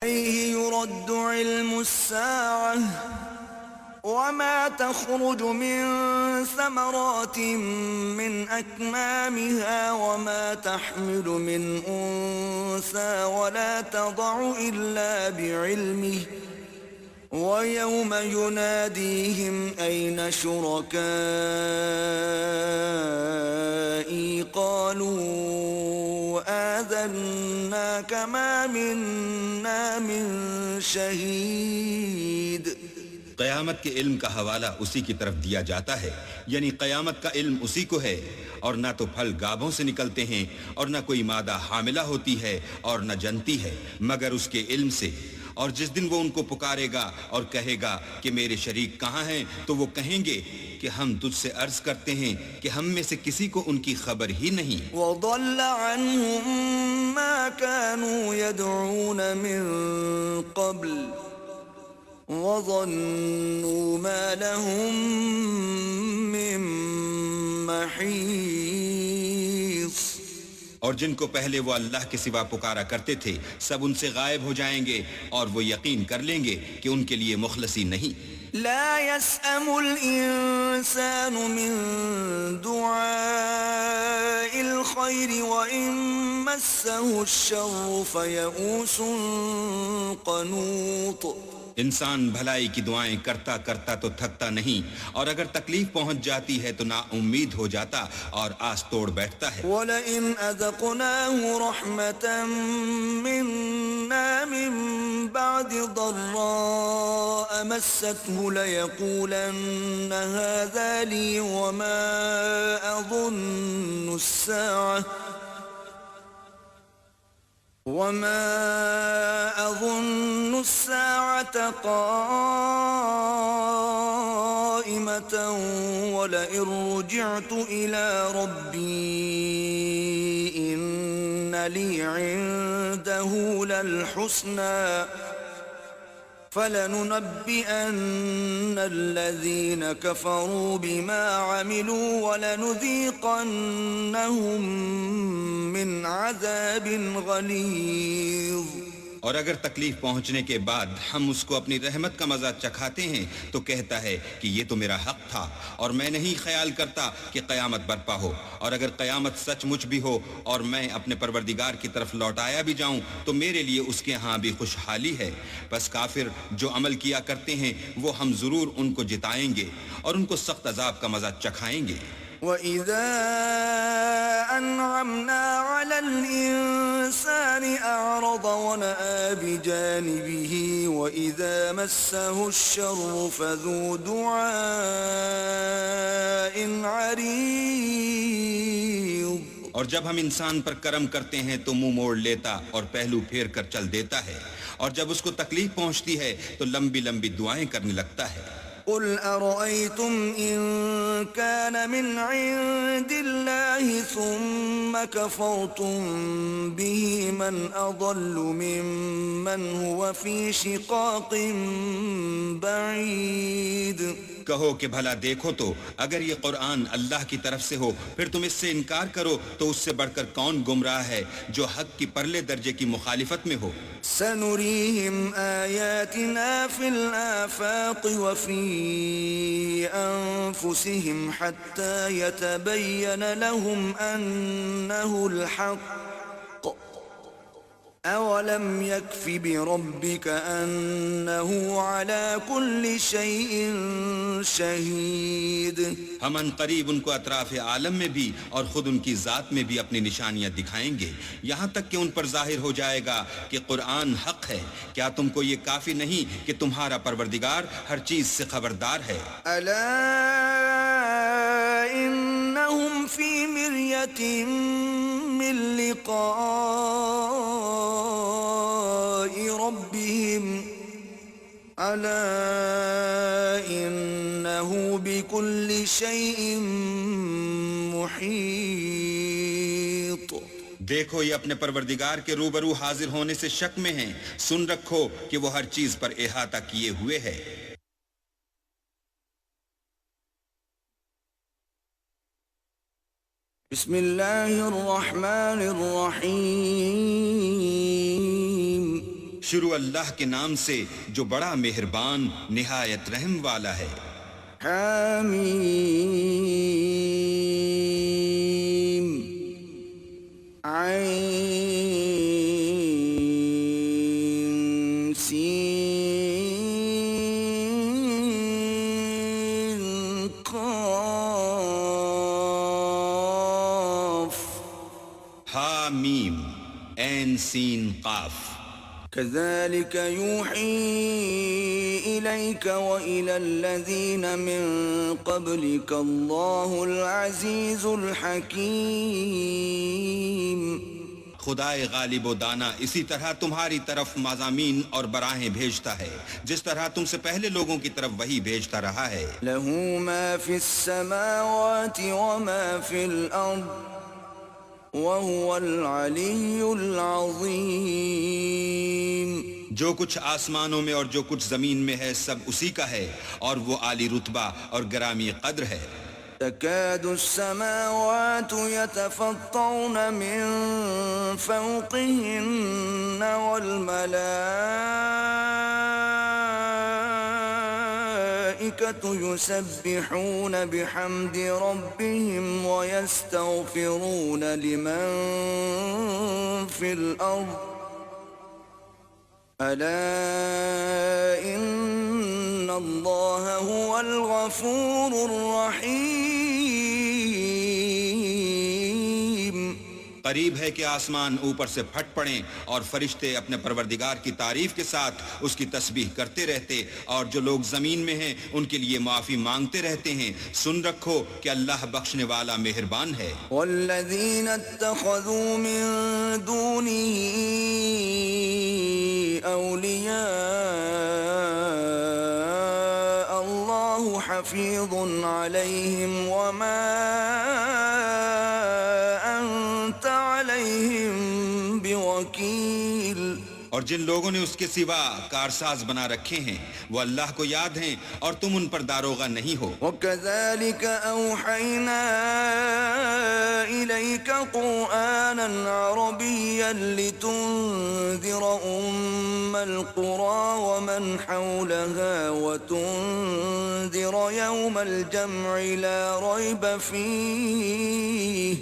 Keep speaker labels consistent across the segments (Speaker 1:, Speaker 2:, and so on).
Speaker 1: إليه يرد علم الساعة وما تخرج من ثمرات من أكمامها وما تحمل من أنثى ولا تضع إلا بعلمه ويوم يناديهم أين شركائي قالوا آذناك ما منا من شهيد.
Speaker 2: قیامت کے علم کا حوالہ اسی کی طرف دیا جاتا ہے، یعنی قیامت کا علم اسی کو ہے، اور نہ تو پھل گابھوں سے نکلتے ہیں اور نہ کوئی مادہ حاملہ ہوتی ہے اور نہ جنتی ہے مگر اس کے علم سے. اور جس دن وہ ان کو پکارے گا اور کہے گا کہ میرے شریک کہاں ہیں، تو وہ کہیں گے کہ ہم تجھ سے عرض کرتے ہیں کہ ہم میں سے کسی کو ان کی خبر ہی نہیں.
Speaker 1: وضل عنهم ما كانوا يدعون من قبل وظنوا ما لهم من محيص.
Speaker 2: اور جن کو پہلے وہ اللہ کے سوا پکارا کرتے تھے سب ان سے غائب ہو جائیں گے اور وہ یقین کر لیں گے کہ ان کے لیے مخلصی نہیں.
Speaker 1: لا يسأم الإنسان من دعاء الخير وإن مسه الشر فيئوس قنوط.
Speaker 2: انسان بھلائی کی دعائیں کرتا کرتا تو تھکتا نہیں، اور اگر تکلیف پہنچ جاتی ہے تو نا امید ہو جاتا اور آس توڑ بیٹھتا ہے.
Speaker 1: وَلَئِنْ أَذَقْنَاهُ رَحْمَةً مِنَّا مِن بَعْدِ ضَرَّاءَ مَسَّتْهُ لَيَقُولَنَّ هَذَا لِي وَمَا أَظُنُّ السَّاعَةَ قَائِمَةً وَلَئِن رُّجِعْتُ إِلَى رَبِّي إِنَّ لِي عِندَهُ لَلْحُسْنَى فَلَنُنَبِّئَنَّ الَّذِينَ كَفَرُوا بِمَا عَمِلُوا وَلَنُذِيقَنَّهُم مِّنْ عَذَابٍ غَلِيظٍ.
Speaker 2: اور اگر تکلیف پہنچنے کے بعد ہم اس کو اپنی رحمت کا مزہ چکھاتے ہیں تو کہتا ہے کہ یہ تو میرا حق تھا اور میں نہیں خیال کرتا کہ قیامت برپا ہو. اور اگر قیامت سچ مچ بھی ہو اور میں اپنے پروردگار کی طرف لوٹایا بھی جاؤں تو میرے لیے اس کے ہاں بھی خوشحالی ہے. بس کافر جو عمل کیا کرتے ہیں وہ ہم ضرور ان کو جتائیں گے اور ان کو سخت عذاب کا مزہ چکھائیں گے.
Speaker 1: وَإِذَا أَنْعَمْنَا عَلَى الْإِنسَانِ أَعْرَضَ وَنَأَىٰ بِجَانِبِهِ وَإِذَا مَسَّهُ الشَّرُّ فَذُو دُعَاءٍ عَرِيضٍ.
Speaker 2: اور جب ہم انسان پر کرم کرتے ہیں تو منہ موڑ لیتا اور پہلو پھیر کر چل دیتا ہے، اور جب اس کو تکلیف پہنچتی ہے تو لمبی لمبی دعائیں کرنے لگتا ہے.
Speaker 1: قل أرأيتم إن كان من عند الله ثم كفرتم به من أضل ممن هو في شقاق بعيد.
Speaker 2: کہو کہ بھلا دیکھو تو اگر یہ قرآن اللہ کی طرف سے ہو پھر تم اس سے انکار کرو تو اس سے بڑھ کر کون گمراہ ہے جو حق کی پرلے درجے کی مخالفت میں ہو.
Speaker 1: سنريهم آياتنا في الآفاق وفي أنفسهم حتى يتبين لهم أنه الحق أولم يكف بربك أنه على كل شيء شهيد.
Speaker 2: ہم ان قریب ان کو اطراف عالم میں بھی اور خود ان کی ذات میں بھی اپنی نشانیاں دکھائیں گے یہاں تک کہ ان پر ظاہر ہو جائے گا کہ قرآن حق ہے. کیا تم کو یہ کافی نہیں کہ تمہارا پروردگار ہر چیز سے خبردار ہے؟
Speaker 1: ألا إنهم في مرية من لقاء ربهم ألا إنه بكل شيء محيط.
Speaker 2: دیکھو یہ اپنے پروردگار کے روبرو حاضر ہونے سے شک میں ہیں، سن رکھو کہ وہ ہر چیز پر احاطہ کیے ہوئے ہے.
Speaker 1: بسم اللہ الرحمن الرحیم.
Speaker 2: شروع اللہ کے نام سے جو بڑا مہربان نہایت رحم والا ہے۔
Speaker 1: حمیم عین سین قاف
Speaker 2: حامیم عین سین قاف۔
Speaker 1: كذلك يوحي إليك وإلى الذين من قبلك الله العزيز الحكيم۔
Speaker 2: خدائے غالب و دانا اسی طرح تمہاری طرف مضامین اور براہیں بھیجتا ہے جس طرح تم سے پہلے لوگوں کی طرف وہی بھیجتا رہا ہے۔
Speaker 1: له ما في السماوات وما في الأرض وهو العلي العظيم۔
Speaker 2: جو کچھ آسمانوں میں اور جو کچھ زمین میں ہے سب اسی کا ہے اور وہ عالی رتبہ اور گرامی قدر ہے۔
Speaker 1: تكاد السماوات يتفطرن من فوقهن والملائكة يسبحون بحمد ربهم ويستغفرون لمن في الأرض ألا إن الله هو الغفور الرحيم۔
Speaker 2: قریب ہے کہ آسمان اوپر سے پھٹ پڑیں اور فرشتے اپنے پروردگار کی تعریف کے ساتھ اس کی تسبیح کرتے رہتے اور جو لوگ زمین میں ہیں ان کے لیے معافی مانگتے رہتے ہیں۔ سن رکھو کہ اللہ بخشنے والا مہربان ہے۔
Speaker 1: والذین اتخذوا من دونه اولیاء اللہ حفیظ علیہم وما انت علیہم بوکیل۔
Speaker 2: اور جن لوگوں نے اس کے سوا کارساز بنا رکھے ہیں وہ اللہ کو یاد ہیں اور تم ان پر داروغہ نہیں ہو۔
Speaker 1: وَكَذَلِكَ أَوْحَيْنَا إِلَيْكَ قُرْآنًا عَرَبِيًّا لِتُنذِرَ أُمَّ الْقُرَى وَمَنْ حَوْلَهَا وَتُنذِرَ يَوْمَ الْجَمْعِ لَا رَيْبَ فِيهِ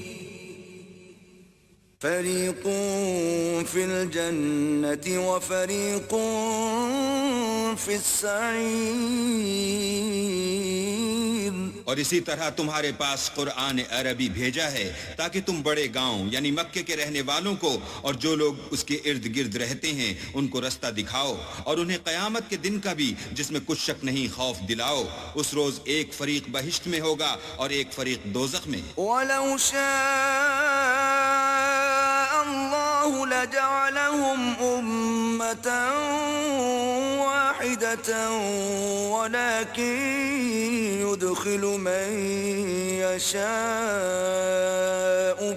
Speaker 1: فریق فی الجنة وفریق فی السعیر۔
Speaker 2: اور اسی طرح تمہارے پاس قرآن عربی بھیجا ہے تاکہ تم بڑے گاؤں یعنی مکے کے رہنے والوں کو اور جو لوگ اس کے ارد گرد رہتے ہیں ان کو رستہ دکھاؤ، اور انہیں قیامت کے دن کا بھی جس میں کچھ شک نہیں خوف دلاؤ۔ اس روز ایک فریق بہشت میں ہوگا اور ایک فریق دوزخ میں۔
Speaker 1: وَلَوْ شَاءَ اللَّهُ لَجَعَلَهُمْ أُمَّةً وَاحِدَةً وَلَكِنْ يُدْخِلُ مَنْ يَشَاءُ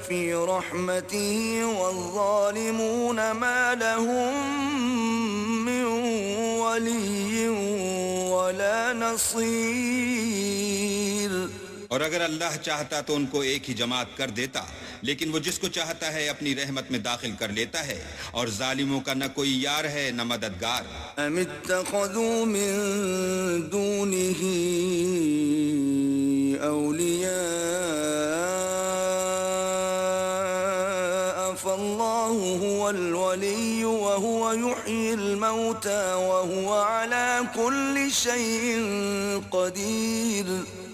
Speaker 1: فِي رَحْمَتِهِ وَالظَّالِمُونَ مَا لَهُمْ مِنْ وَلِيٍّ وَلَا نَصِيرٍ۔
Speaker 2: اور اگر اللہ چاہتا تو ان کو ایک ہی جماعت کر دیتا، لیکن وہ جس کو چاہتا ہے اپنی رحمت میں داخل کر لیتا ہے، اور ظالموں کا نہ کوئی یار ہے نہ مددگار۔
Speaker 1: ام اتخذوا من دونه اولیاء فالله هو الولي وهو يحيي الموتى وهو على كل شيء قدير۔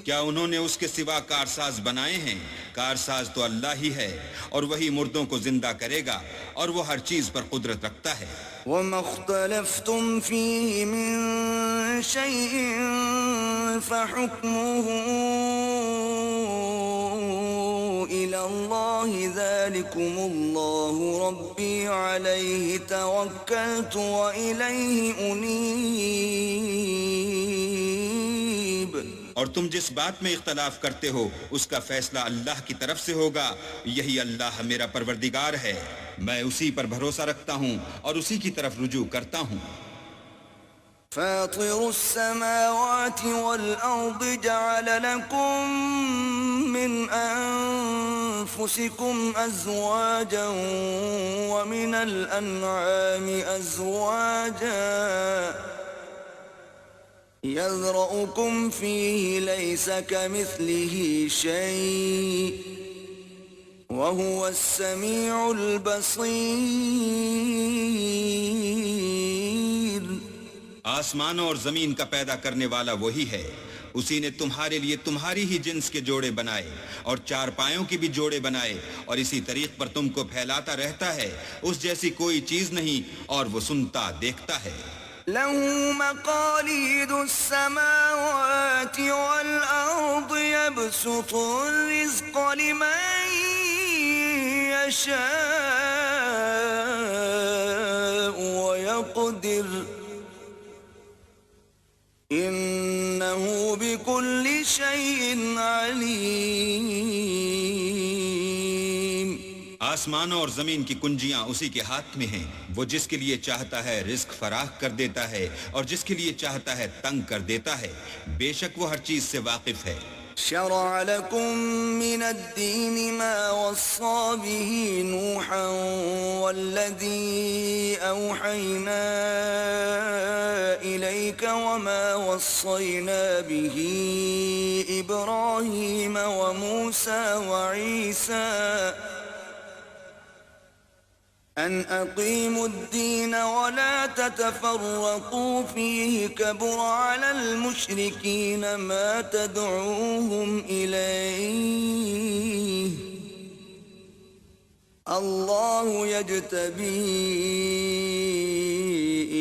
Speaker 2: کیا انہوں نے اس کے سوا کارساز بنائے ہیں؟ کارساز تو اللہ ہی ہے اور وہی مردوں کو زندہ کرے گا اور وہ ہر چیز پر قدرت رکھتا ہے۔
Speaker 1: وَمَا اخْتَلَفْتُمْ فِيهِ مِن شَيْءٍ فَحُكْمُهُ إِلَى اللَّهِ ذَلِكُمُ اللَّهُ رَبِّي عَلَيْهِ تَوَكَّلْتُ وَإِلَيْهِ أُنِيبُ۔
Speaker 2: اور تم جس بات میں اختلاف کرتے ہو اس کا فیصلہ اللہ کی طرف سے ہوگا، یہی اللہ میرا پروردگار ہے، میں اسی پر بھروسہ رکھتا ہوں اور اسی کی طرف رجوع کرتا ہوں۔
Speaker 1: فاطر السماوات والأرض جعل لكم من أنفسكم أزواجا ومن الأنعام أزواجا يذرأكم فيه ليس كمثله شيء وهو السميع البصير.
Speaker 2: آسمانوں اور زمین کا پیدا کرنے والا وہی ہے. اسی نے تمہارے لیے تمہاری ہی جنس کے جوڑے بنائے اور چار پایوں کی بھی جوڑے بنائے اور اسی طریق پر تم کو پھیلاتا رہتا ہے. اس جیسی کوئی چیز نہیں اور وہ سنتا دیکھتا ہے.
Speaker 1: له مقاليد السماوات والأرض يبسط الرزق لمن يشاء ويقدر إنه بكل شيء عليم.
Speaker 2: آسمانوں اور زمین کی کنجیاں اسی کے ہاتھ میں ہیں. وہ جس کے لیے چاہتا ہے رزق فراخ کر دیتا ہے اور جس کے لیے چاہتا ہے تنگ کر دیتا ہے. بے شک وہ ہر چیز سے واقف ہے.
Speaker 1: شرع لكم من الدين ما وصى به نوحا والذي أوحينا إليك وما وصينا به إبراهيم وموسى وعيسى أن أقيموا الدين ولا تتفرقوا فيه كبر على المشركين ما تدعوهم إليه الله يجتبي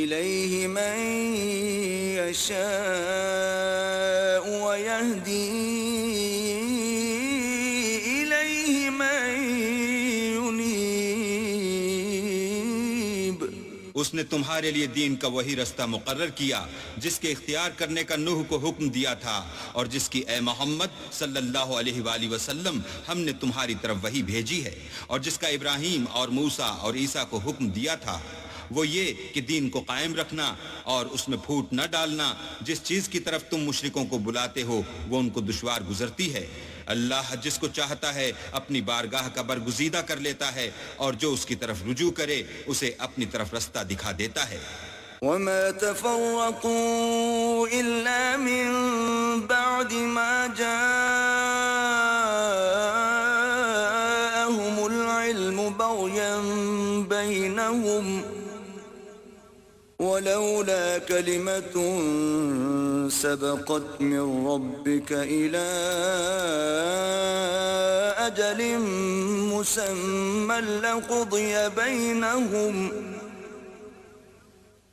Speaker 1: إليه من يشاء ويهدي إليه من
Speaker 2: اس نے تمہارے لیے دین کا وہی رستہ مقرر کیا جس کے اختیار کرنے کا نوح کو حکم دیا تھا اور جس کی اے محمد صلی اللہ علیہ وآلہ وسلم ہم نے تمہاری طرف وہی بھیجی ہے اور جس کا ابراہیم اور موسیٰ اور عیسیٰ کو حکم دیا تھا. وہ یہ کہ دین کو قائم رکھنا اور اس میں پھوٹ نہ ڈالنا. جس چیز کی طرف تم مشرکوں کو بلاتے ہو وہ ان کو دشوار گزرتی ہے. اللہ جس کو چاہتا ہے اپنی بارگاہ کا برگزیدہ کر لیتا ہے اور جو اس کی طرف رجوع کرے اسے اپنی طرف رستہ دکھا دیتا ہے.
Speaker 1: وما تفرقوا إلا من بعد ما جاءهم العلم بغيا بينهم ولولا كلمة سبقت من ربك إلى أجل مسمى لقضي بينهم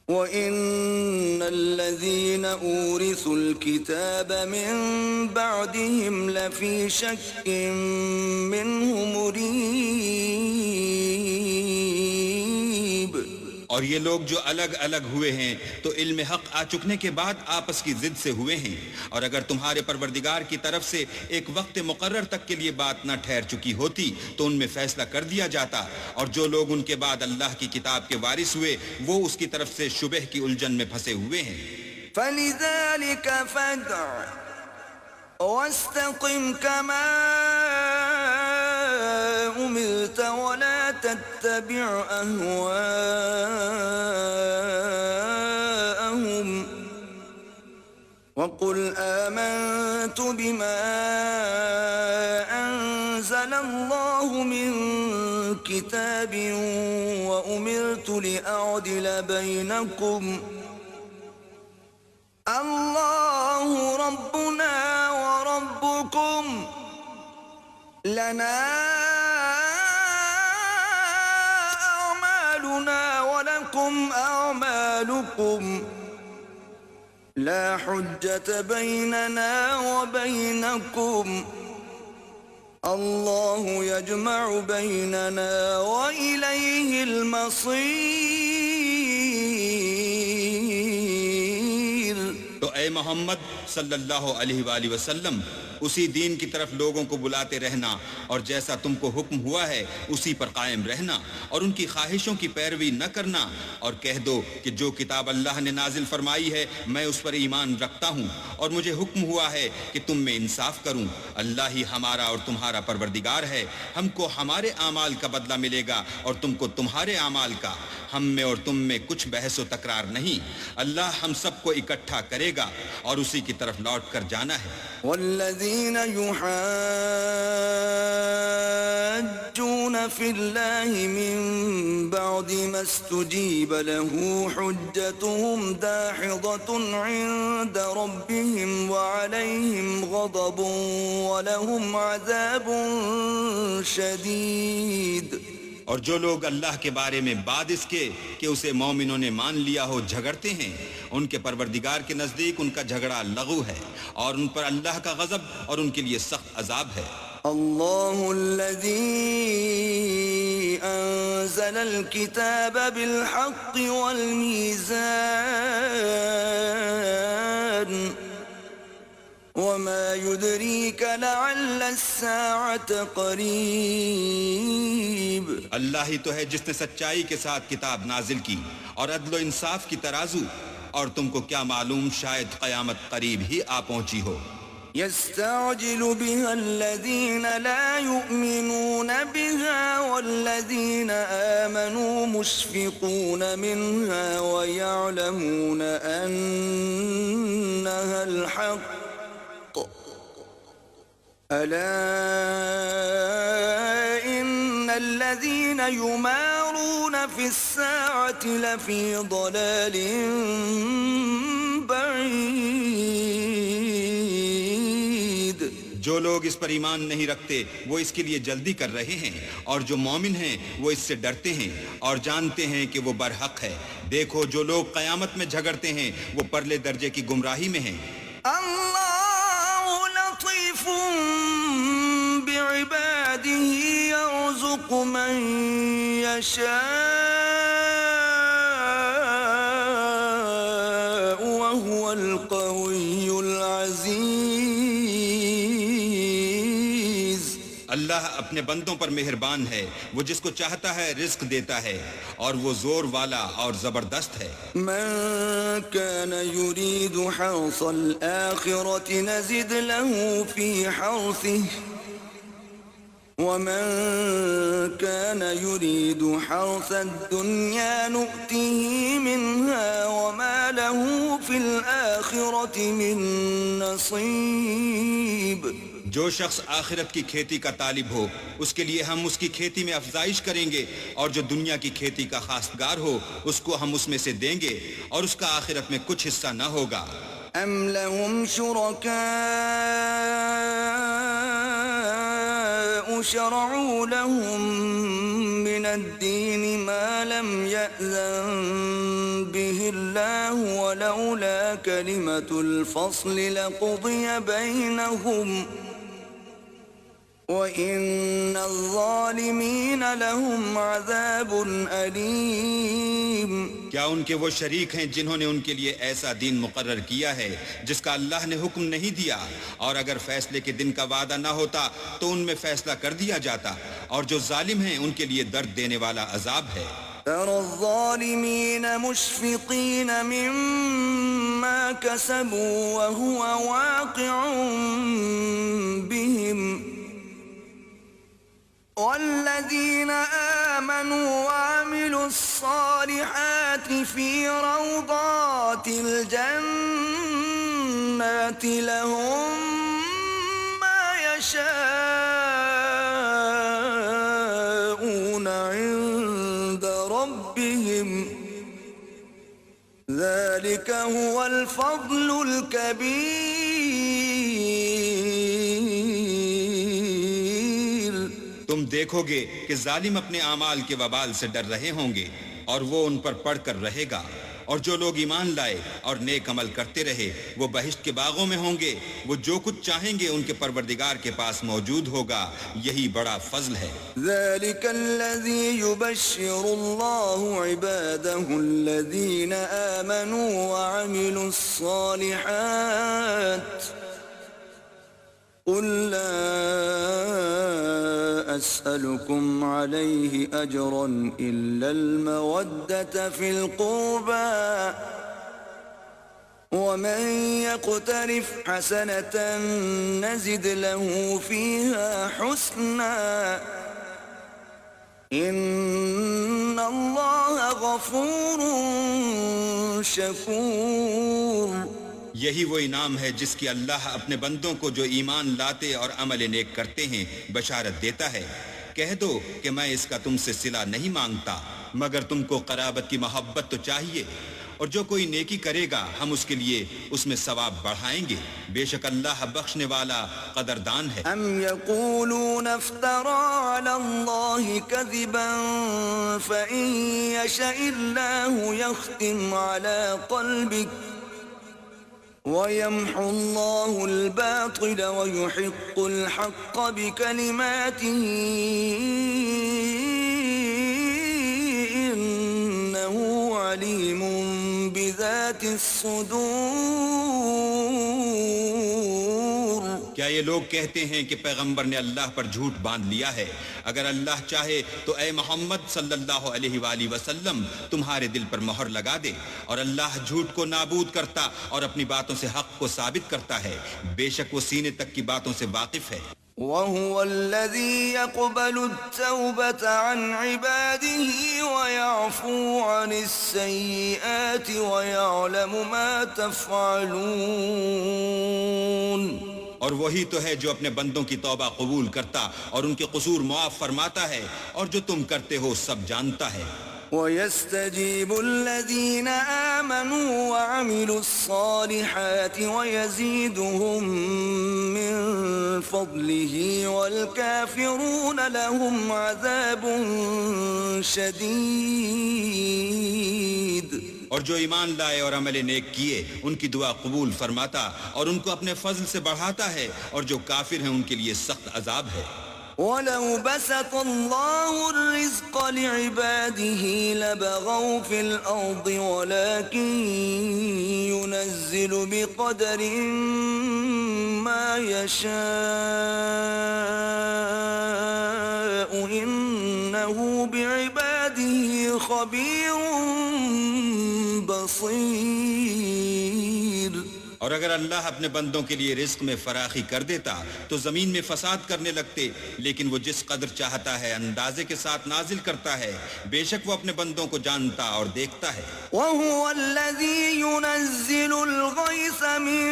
Speaker 1: وَإِنَّ الَّذِينَ أُورِثُوا الْكِتَابَ مِن بَعْدِهِمْ لَفِي شَكٍّ مِّنْهُ مُرِيبٍ.
Speaker 2: اور یہ لوگ جو الگ الگ ہوئے ہیں تو علم حق آ چکنے کے بعد آپس کی ضد سے ہوئے ہیں. اور اگر تمہارے پروردگار کی طرف سے ایک وقت مقرر تک کے لیے بات نہ ٹھہر چکی ہوتی تو ان میں فیصلہ کر دیا جاتا. اور جو لوگ ان کے بعد اللہ کی کتاب کے وارث ہوئے وہ اس کی طرف سے شبہ کی الجھن میں پھنسے ہوئے ہیں.
Speaker 1: فَلِذَلِكَ فَادْعُ وَاسْتَقِمْ كَمَا أُمِرْتَ وَلَا تَتَّبِعْ أَهْوَاءَهُمْ وَقُلْ آمَنْتُ بِمَا أَنزَلَ اللَّهُ مِنْ كِتَابٍ وَأُمِرْتُ لِأَعْدِلَ بَيْنَكُمْ اللَّهُ رَبُّنَا وَرَبُّكُمْ لَنَا أَعْمَالُنَا وَلَكُمْ أَعْمَالُكُمْ لا حجة بيننا وبينكم الله يجمع بيننا وإليه المصير.
Speaker 2: تو اے محمد صلی اللہ علیہ وآلہ وسلم اسی دین کی طرف لوگوں کو بلاتے رہنا اور جیسا تم کو حکم ہوا ہے اسی پر قائم رہنا اور ان کی خواہشوں کی پیروی نہ کرنا اور کہہ دو کہ جو کتاب اللہ نے نازل فرمائی ہے میں اس پر ایمان رکھتا ہوں اور مجھے حکم ہوا ہے کہ تم میں انصاف کروں اللہ ہی ہمارا اور تمہارا پروردگار ہے ہم کو ہمارے اعمال کا بدلہ ملے گا اور تم کو تمہارے اعمال کا ہم میں اور تم میں کچھ بحث و تکرار نہیں اللہ ہم سب کو اکٹھا کرے گا اور اسی کی طرف لوٹ کر جانا ہے
Speaker 1: والذین یحاجون فی اللہ من بعد ما استجیب له حجتهم داحضة عند ربهم وعليهم غضب ولهم عذاب شدید
Speaker 2: اور جو لوگ اللہ کے بارے میں بعد اس کے کہ اسے مومنوں نے مان لیا ہو جھگڑتے ہیں ان کے پروردگار کے نزدیک ان کا جھگڑا لغو ہے اور ان پر اللہ کا غضب اور ان کے لیے سخت عذاب ہے
Speaker 1: اللہ الذی انزل الكتاب بالحق والمیزان وما يدريك لعل الساعة قريب
Speaker 2: اللہ ہی تو ہے جس نے سچائی کے ساتھ کتاب نازل کی اور عدل و انصاف کی ترازو اور تم کو کیا معلوم شاید قیامت قریب ہی آ پہنچی ہو
Speaker 1: يستعجل بها الذين لا يؤمنون بها والذين آمنوا مشفقون منها ويعلمون أنها الحق ألا إن الذين يمارون في الساعة لفي ضلال بعيد
Speaker 2: جو لوگ اس پر ایمان نہیں رکھتے وہ اس کے لیے جلدی کر رہے ہیں اور جو مومن ہیں وہ اس سے ڈرتے ہیں اور جانتے ہیں کہ وہ برحق ہے دیکھو جو لوگ قیامت میں جھگڑتے ہیں وہ پرلے درجے کی گمراہی میں ہیں
Speaker 1: اللہ لطیف بعباده يرزق من يشاء وهو القوي العزيز
Speaker 2: اللہ اپنے بندوں پر مہربان ہے وہ جس کو چاہتا ہے رزق دیتا ہے اور وہ زور والا اور زبردست ہے
Speaker 1: من كان يريد حرث الآخرة نزد له في حرثه ومن كان يريد حرث الدنيا نؤته منها وما له في الآخرة من نصيب
Speaker 2: جو شخص آخرت کی کھیتی کا طالب ہو اس کے لیے ہم اس کی کھیتی میں افزائش کریں گے اور جو دنیا کی کھیتی کا خواستگار ہو اس کو ہم اس میں سے دیں گے اور اس کا آخرت میں کچھ حصہ نہ ہوگا
Speaker 1: ام لهم شركاء شرعوا لهم من الدين ما لم يأذن به الله ولولا كلمة الفصل لقضي بينهم وَإِنَّ الظَّالِمِينَ لَهُمْ عَذَابٌ أَلِيمٌ
Speaker 2: کیا ان کے وہ شریک ہیں جنہوں نے ان کے لیے ایسا دین مقرر کیا ہے جس کا اللہ نے حکم نہیں دیا اور اگر فیصلے کے دن کا وعدہ نہ ہوتا تو ان میں فیصلہ کر دیا جاتا اور جو ظالم ہیں ان کے لیے درد دینے والا عذاب ہے
Speaker 1: تَرَى الظَّالِمِينَ مُشْفِقِينَ مِمَّا كَسَبُوا وَهُوَ وَاقِعٌ بِهِمْ والذين آمنوا وعملوا الصالحات في روضات الجنات لهم ما يشاءون عند ربهم ذلك هو الفضل الكبير
Speaker 2: تم دیکھو گے کہ ظالم اپنے اعمال کے وبال سے ڈر رہے ہوں گے اور وہ ان پر پڑھ کر رہے گا اور جو لوگ ایمان لائے اور نیک عمل کرتے رہے وہ بہشت کے باغوں میں ہوں گے، وہ جو کچھ چاہیں گے ان کے پروردگار کے پاس موجود ہوگا، یہی بڑا فضل ہے۔
Speaker 1: ذلك الذي يبشر الله عباده الذين آمنوا وعملوا الصالحات قل لا أسألكم عليه أجرا إلا المودة في القربى ومن يقترف حسنة نزد له فيها حسنا إن الله غفور شكور۔
Speaker 2: یہی وہ انعام ہے جس کی اللہ اپنے بندوں کو جو ایمان لاتے اور عمل نیک کرتے ہیں بشارت دیتا ہے۔ کہہ دو کہ میں اس کا تم سے صلہ نہیں مانگتا مگر تم کو قرابت کی محبت تو چاہیے، اور جو کوئی نیکی کرے گا ہم اس کے لیے اس میں ثواب بڑھائیں گے، بے شک اللہ بخشنے والا قدردان ہے۔
Speaker 1: ام یقولون افترى على الله كذبا فإن يشاء الله يختم على قلبك ويمحو الله الباطل ويحق الحق بكلماته إنه عليم بذات الصدور۔
Speaker 2: کیا یہ لوگ کہتے ہیں کہ پیغمبر نے اللہ پر جھوٹ باندھ لیا ہے؟ اگر اللہ چاہے تو اے محمد صلی اللہ علیہ وآلہ وسلم تمہارے دل پر مہر لگا دے، اور اللہ جھوٹ کو نابود کرتا اور اپنی باتوں سے حق کو ثابت کرتا ہے، بے شک وہ سینے تک کی باتوں سے واقف ہے۔
Speaker 1: وَهُوَ الَّذِي يَقْبَلُ التَّوْبَةَ عَنْ عِبَادِهِ وَيَعْفُو عَنِ السَّيِّئَاتِ وَيَعْلَمُ مَا تَفْعَلُونَ۔
Speaker 2: اور وہی تو ہے جو اپنے بندوں کی توبہ قبول کرتا اور ان کے قصور معاف فرماتا ہے، اور جو تم کرتے ہو سب جانتا ہے۔
Speaker 1: وَيَسْتَجِيبُ الَّذِينَ آمَنُوا وَعَمِلُوا الصَّالِحَاتِ وَيَزِيدُهُم مِّن فَضْلِهِ وَالْكَافِرُونَ لَهُمْ عَذَابٌ شَدِيدٌ۔
Speaker 2: اور جو ایمان لائے اور عمل نیک کیے ان کی دعا قبول فرماتا اور ان کو اپنے فضل سے بڑھاتا ہے، اور جو کافر ہیں ان کے لیے سخت عذاب ہے۔
Speaker 1: وَلَوْ بَسَطَ اللَّهُ الرِّزْقَ لِعِبَادِهِ لَبَغَوْا فِي الْأَرْضِ وَلَكِن يُنَزِّلُ بِقَدَرٍ مَّا يَشَاءُ إِنَّهُ بِعِبَادِهِ خَبِيرٌ بَصِيرٌ۔
Speaker 2: اور اگر اللہ اپنے بندوں کے لیے رزق میں فراخی کر دیتا تو زمین میں فساد کرنے لگتے، لیکن وہ جس قدر چاہتا ہے اندازے کے ساتھ نازل کرتا ہے، بے شک وہ اپنے بندوں کو جانتا اور دیکھتا ہے۔
Speaker 1: وَهُوَ الَّذِي يُنَزِّلُ الْغَيْثَ مِن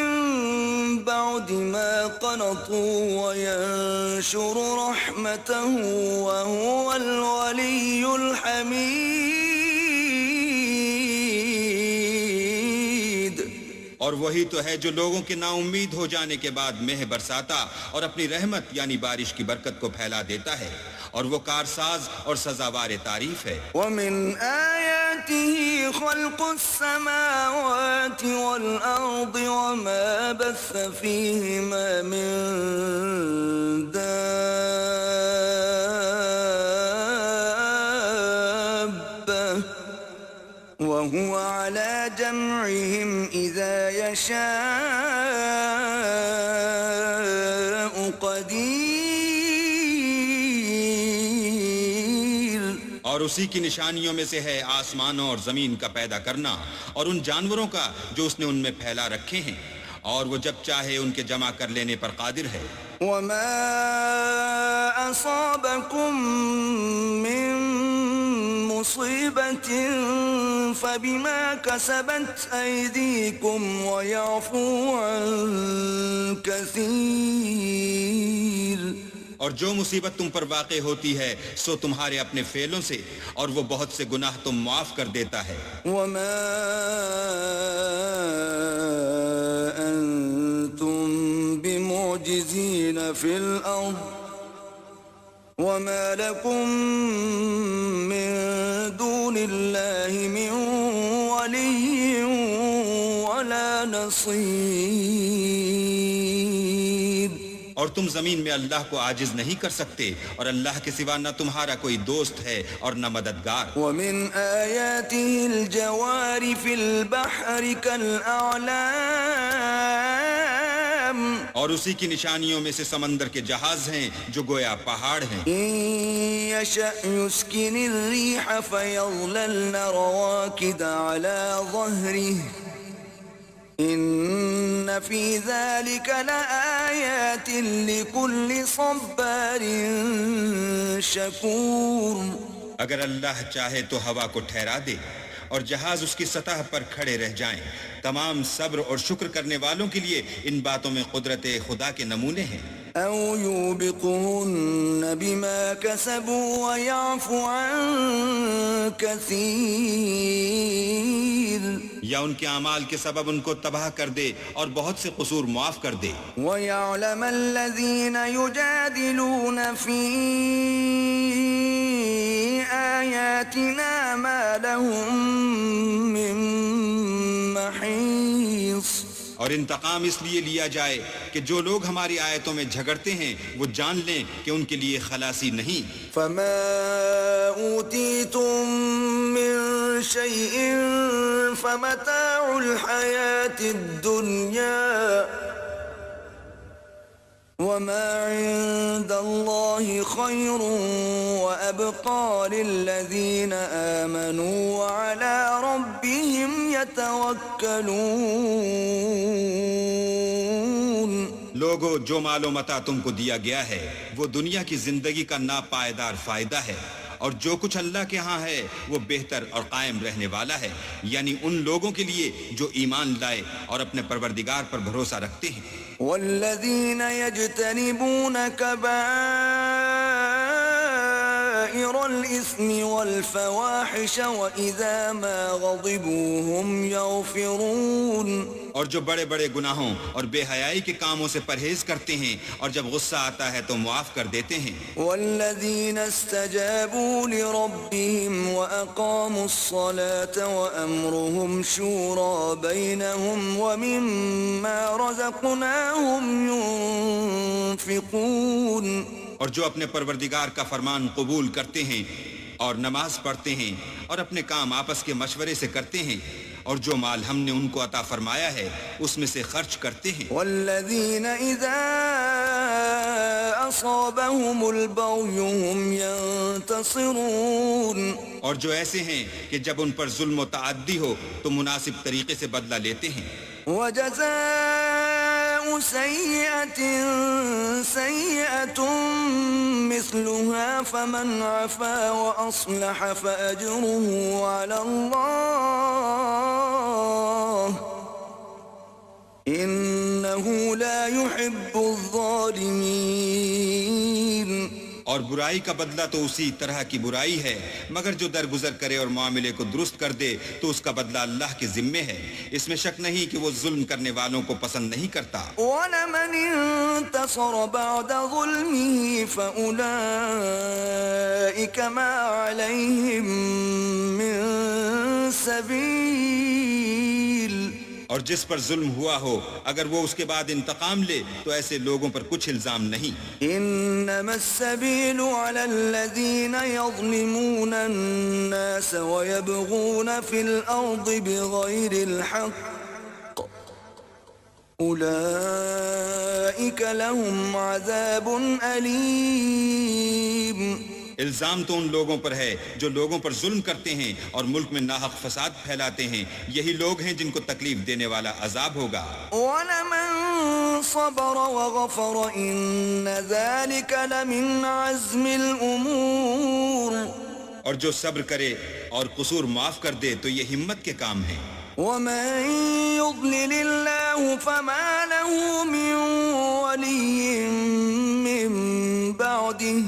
Speaker 1: بَعْدِ مَا قَنَطُوا وَيَنشُرُ رَحْمَتَهُ وَهُوَ الْوَلِيُّ الْحَمِيدُ۔
Speaker 2: اور وہی تو ہے جو لوگوں کے نا امید ہو جانے کے بعد مہ برساتا اور اپنی رحمت یعنی بارش کی برکت کو پھیلا دیتا ہے، اور وہ کارساز اور سزاوار تعریف ہے۔
Speaker 1: وَمِنْ آيَاتِهِ خَلْقُ السَّمَاوَاتِ وَالْأَرْضِ وَمَا بَثَّ فِيهِمَا مِن دَابَّةٍ وَهُوَ عَلَى جَمْعِهِمْ إِذَا يَشَاءُ قَدِيرٌ۔
Speaker 2: اور اسی کی نشانیوں میں سے ہے آسمانوں اور زمین کا پیدا کرنا، اور ان جانوروں کا جو اس نے ان میں پھیلا رکھے ہیں، اور وہ جب چاہے ان کے جمع کر لینے پر قادر ہے۔
Speaker 1: وَمَا أَصَابَكُم مِّن مُّصِيبَةٍ فَبِمَا كَسَبَتْ أَيْدِيكُمْ وَيَعْفُو عَن كَثِيرٍ۔
Speaker 2: اور جو مصیبت تم پر واقع ہوتی ہے سو تمہارے اپنے فعلوں سے، اور وہ بہت سے گناہ تم معاف کر دیتا ہے۔
Speaker 1: وَمَا أَنتُم بِمُعْجِزِينَ فِي الْأَرْضِ وَمَا لَكُم مِّن دُونِ اللَّهِ مِن وَلِيٍّ ولي ولا نصير.
Speaker 2: اور تم زمین میں اللہ کو عاجز نہیں کر سکتے اور اللہ کے سوا نہ تمہارا کوئی دوست ہے اور نہ مددگار.
Speaker 1: ومن آياته الجوار في البحر كالأعلام.
Speaker 2: اور اسی کی نشانیوں میں سے سمندر کے جہاز ہیں جو گویا پہاڑ ہیں.
Speaker 1: إن يشأ يسكن الريح فيظللن رواكد على ظهره إن في ذلك لآيات لكل صبار شكور.
Speaker 2: اگر اللہ چاہے تو ہوا کو ٹھہرا دے اور جہاز اس کی سطح پر کھڑے رہ جائیں. تمام صبر اور شکر کرنے والوں کے لیے ان باتوں میں قدرت خدا کے نمونے ہیں.
Speaker 1: أو يوبقهن بما كسبوا ويعفو عن كثير.
Speaker 2: یا ان کے اعمال کے سبب ان کو تباہ کر دے اور بہت سے قصور معاف کر دے.
Speaker 1: ويعلم الذين يجادلون في آياتنا ما لهم من محيص.
Speaker 2: اور انتقام اس لیے لیا جائے کہ جو لوگ ہماری آیتوں میں جھگڑتے ہیں وہ جان لیں کہ ان کے لیے خلاصی نہیں.
Speaker 1: فما أوتيتم من شيء فمتاع الحياة الدنيا وما عند الله خير وأبقى للذين آمنوا وعلى ربهم يتوكلون.
Speaker 2: لوگو جو مال و متاع تم کو دیا گیا ہے وہ دنیا کی زندگی کا ناپائیدار فائدہ ہے اور جو کچھ اللہ کے ہاں ہے وہ بہتر اور قائم رہنے والا ہے، یعنی ان لوگوں کے لیے جو ایمان لائے اور اپنے پروردگار پر بھروسہ رکھتے ہیں.
Speaker 1: والذين يجتنبون كبائر الإثم والفواحش وإذا ما غضبوا هم يغفرون.
Speaker 2: اور جو بڑے بڑے گناہوں اور بے حیائی کے کاموں سے پرہیز کرتے ہیں اور جب غصہ آتا ہے تو معاف کر دیتے ہیں.
Speaker 1: والذين استجابوا لربهم وأقاموا الصلاة وأمرهم شورى بينهم ومما رزقناهم ينفقون.
Speaker 2: اور جو اپنے پروردگار کا فرمان قبول کرتے ہیں اور نماز پڑھتے ہیں اور اپنے کام آپس کے مشورے سے کرتے ہیں اور جو مال ہم نے ان کو عطا فرمایا ہے اس میں سے خرچ کرتے ہیں.
Speaker 1: والذین اذا اصابهم البغی هم ينتصرون.
Speaker 2: اور جو ایسے ہیں کہ جب ان پر ظلم و تعدی ہو تو مناسب طریقے سے بدلہ لیتے ہیں.
Speaker 1: وجزاء سیئة سیئة مثلها فمن عفا وأصلح فأجره على الله إنه لا يحب الظالمين.
Speaker 2: اور برائی کا بدلہ تو اسی طرح کی برائی ہے، مگر جو درگزر کرے اور معاملے کو درست کر دے تو اس کا بدلہ اللہ کے ذمے ہے. اس میں شک نہیں کہ وہ ظلم کرنے والوں کو پسند نہیں کرتا.
Speaker 1: وَلَمَنِ انتصر بعد ظلمه فأولئك ما عليهم من سبيل.
Speaker 2: اور جس پر ظلم ہوا ہو اگر وہ اس کے بعد انتقام لے تو ایسے لوگوں پر کچھ الزام نہیں.
Speaker 1: انما السبيل على الذين يظلمون الناس ويبغون في الارض بغير الحق اولئك لهم عذاب اليم.
Speaker 2: الزام تو ان لوگوں پر ہے جو لوگوں پر ظلم کرتے ہیں اور ملک میں ناحق فساد پھیلاتے ہیں، یہی لوگ ہیں جن کو تکلیف دینے والا عذاب ہوگا.
Speaker 1: وَلَمَن صَبَرَ وَغَفَرَ إِنَّ ذَلِكَ لَمِنْ عَزْمِ الْأُمُورِ.
Speaker 2: اور جو صبر کرے اور قصور معاف کر دے تو یہ ہمت کے کام ہیں.
Speaker 1: وَمَن يُضْلِلِ اللَّهُ فَمَا لَهُ مِن وَلِيٍّ مِّن بَعْدِهِ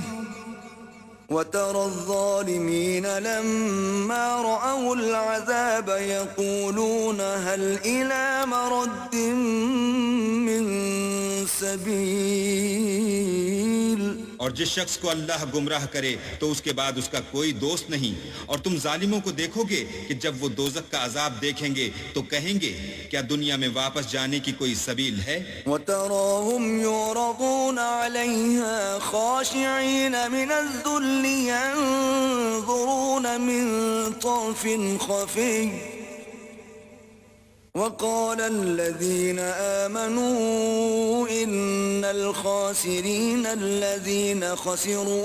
Speaker 1: وَتَرَى الظَّالِمِينَ لَمَّا رَأَوُا الْعَذَابَ يَقُولُونَ هَلْ إِلَى مَرَدٍّ مِّن سَبِيلٍ.
Speaker 2: اور جس شخص کو اللہ گمراہ کرے تو اس کے بعد اس کا کوئی دوست نہیں. اور تم ظالموں کو دیکھو گے کہ جب وہ دوزخ کا عذاب دیکھیں گے تو کہیں گے کیا دنیا میں واپس جانے کی کوئی سبیل ہے؟
Speaker 1: وتراهم يعرضون عليها خاشعين من الذل ينظرون من طرف خفي وقال الذين آمنوا إن الخاسرين الذين خسروا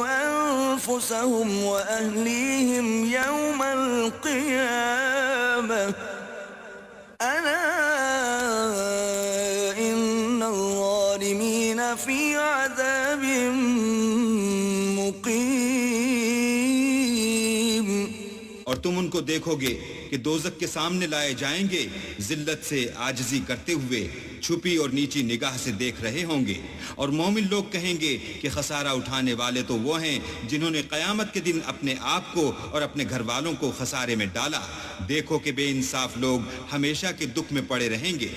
Speaker 1: أنفسهم وأهليهم يوم القيامة ألا إن الظالمين في عذاب مقيم.
Speaker 2: اور تم ان کو دیکھو گے کہ دوزخ کے سامنے لائے جائیں گے ذلت سے عاجزی کرتے ہوئے، چھپی اور نیچی نگاہ سے دیکھ رہے ہوں گے. اور مومن لوگ کہیں گے کہ خسارہ اٹھانے والے تو وہ ہیں جنہوں نے قیامت کے دن اپنے آپ کو اور اپنے گھر والوں کو خسارے میں ڈالا. دیکھو کہ بے انصاف لوگ ہمیشہ کے دکھ میں پڑے رہیں گے.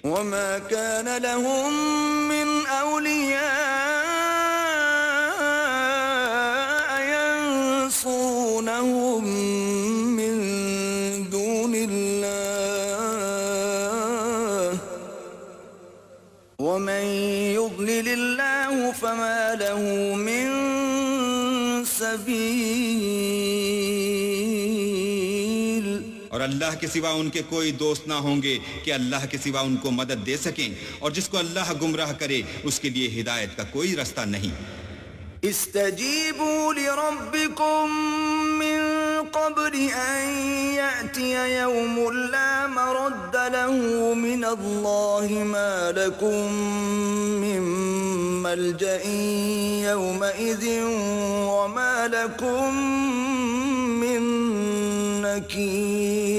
Speaker 1: وما كان لهم من أولياء ينصرونهم من دون الله ومن يضلل الله فما له من سبيل.
Speaker 2: اور اللہ کے سوا ان کے کوئی دوست نہ ہوں گے کہ اللہ کے سوا ان کو مدد دے سکیں، اور جس کو اللہ گمراہ کرے اس کے لیے ہدایت کا کوئی رستہ نہیں.
Speaker 1: استجیبوا لربکم من قبل ان یأتی یوم لا مرد له من اللہ ما لکم من ملجأ یومئذ وما لکم من نکیر.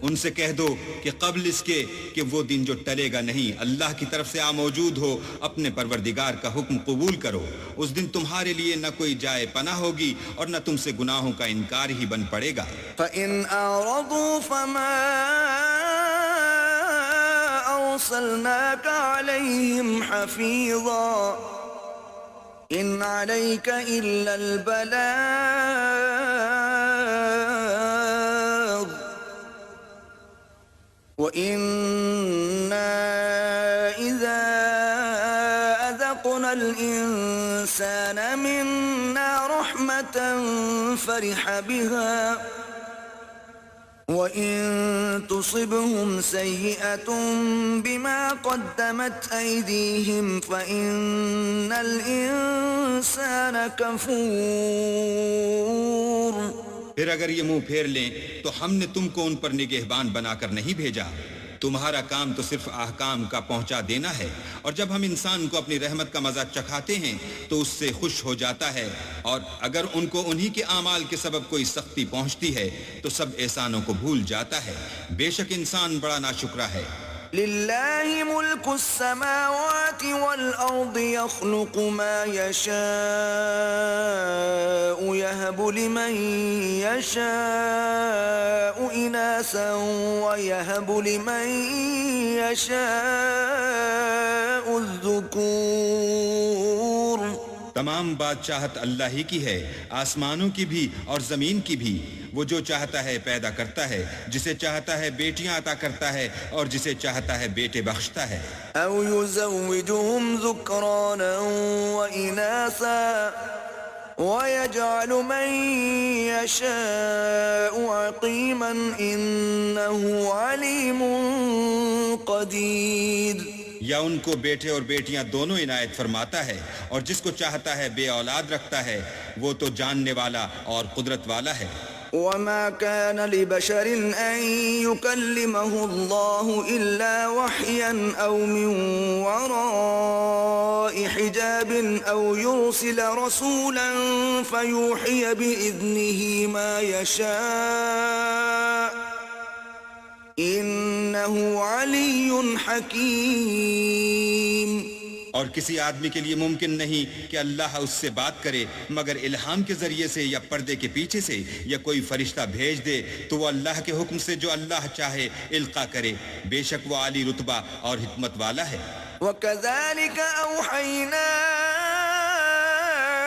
Speaker 2: ان سے کہہ دو کہ قبل اس کے کہ وہ دن جو ٹلے گا نہیں، اللہ کی طرف سے موجود ہو، اپنے پروردگار کا حکم قبول کرو. اس دن تمہارے لیے نہ کوئی جائے پناہ ہوگی اور نہ تم سے گناہوں کا انکار ہی بن پڑے گا.
Speaker 1: فَإِنْ أَعْرَضُوا فَمَا أَرْسَلْنَاكَ عَلَيْهِمْ حَفِيظًا إِنْ عَلَيْكَ إِلَّا الْبَلَاغُ وَإِنَّا إِذَا أَذَقْنَا الْإِنسَانَ مِنَّا رَحْمَةً فَرِحَ بِهَا وَإِن تُصِبْهُمْ سَيِّئَةٌ بِمَا قَدَّمَتْ أَيْدِيهِمْ فَإِنَّ الْإِنسَانَ كَفُورٌ.
Speaker 2: پھر اگر یہ منہ پھیر لیں تو ہم نے تم کو ان پر نگہبان بنا کر نہیں بھیجا. تمہارا کام تو صرف احکام کا پہنچا دینا ہے، اور جب ہم انسان کو اپنی رحمت کا مزہ چکھاتے ہیں تو اس سے خوش ہو جاتا ہے، اور اگر ان کو انہی کے اعمال کے سبب کوئی سختی پہنچتی ہے تو سب احسانوں کو بھول جاتا ہے. بے شک انسان بڑا ناشکرا ہے.
Speaker 1: لله ملك السماوات والأرض يخلق ما يشاء يهب لمن يشاء إناثا ويهب لمن يشاء الذكور.
Speaker 2: تمام بادشاہت اللہ ہی کی ہے، آسمانوں کی بھی اور زمین کی بھی. وہ جو چاہتا ہے پیدا کرتا ہے، جسے چاہتا ہے بیٹیاں عطا کرتا ہے اور جسے چاہتا ہے بیٹے بخشتا ہے.
Speaker 1: أو يزوجهم ذكرانا وإناثا ويجعل من يشاء عقيما إنه عليم قدير.
Speaker 2: یا ان کو بیٹے اور بیٹیاں دونوں عنایت فرماتا ہے، اور جس کو چاہتا ہے بے اولاد رکھتا ہے، وہ تو جاننے والا اور قدرت والا ہے.
Speaker 1: وما كان لبشر أن يكلمه الله إلا وحيا أو من وراء حجاب أو يرسل رسولا فيوحي بإذنه ما يشاء إنه علي حكيم.
Speaker 2: اور کسی آدمی کے لیے ممکن نہیں کہ اللہ اس سے بات کرے مگر الہام کے ذریعے سے یا پردے کے پیچھے سے، یا کوئی فرشتہ بھیج دے تو وہ اللہ کے حکم سے جو اللہ چاہے القا کرے. بے شک وہ عالی رتبہ اور حکمت والا ہے.
Speaker 1: وكذلك أوحينا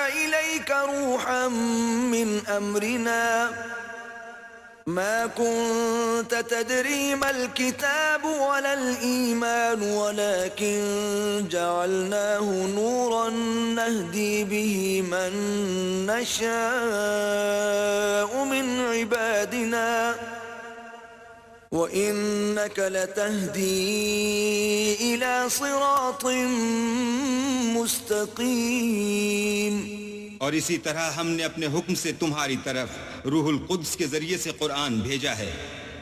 Speaker 1: إليك روحا من أمرنا ما كنت تدري ما الكتاب ولا الإيمان ولكن جعلناه نورا نهدي به من نشاء من عبادنا وإنك لتهدي إلى صراط مستقيم.
Speaker 2: اور اسی طرح ہم نے اپنے حکم سے تمہاری طرف روح القدس کے ذریعے سے قرآن بھیجا ہے.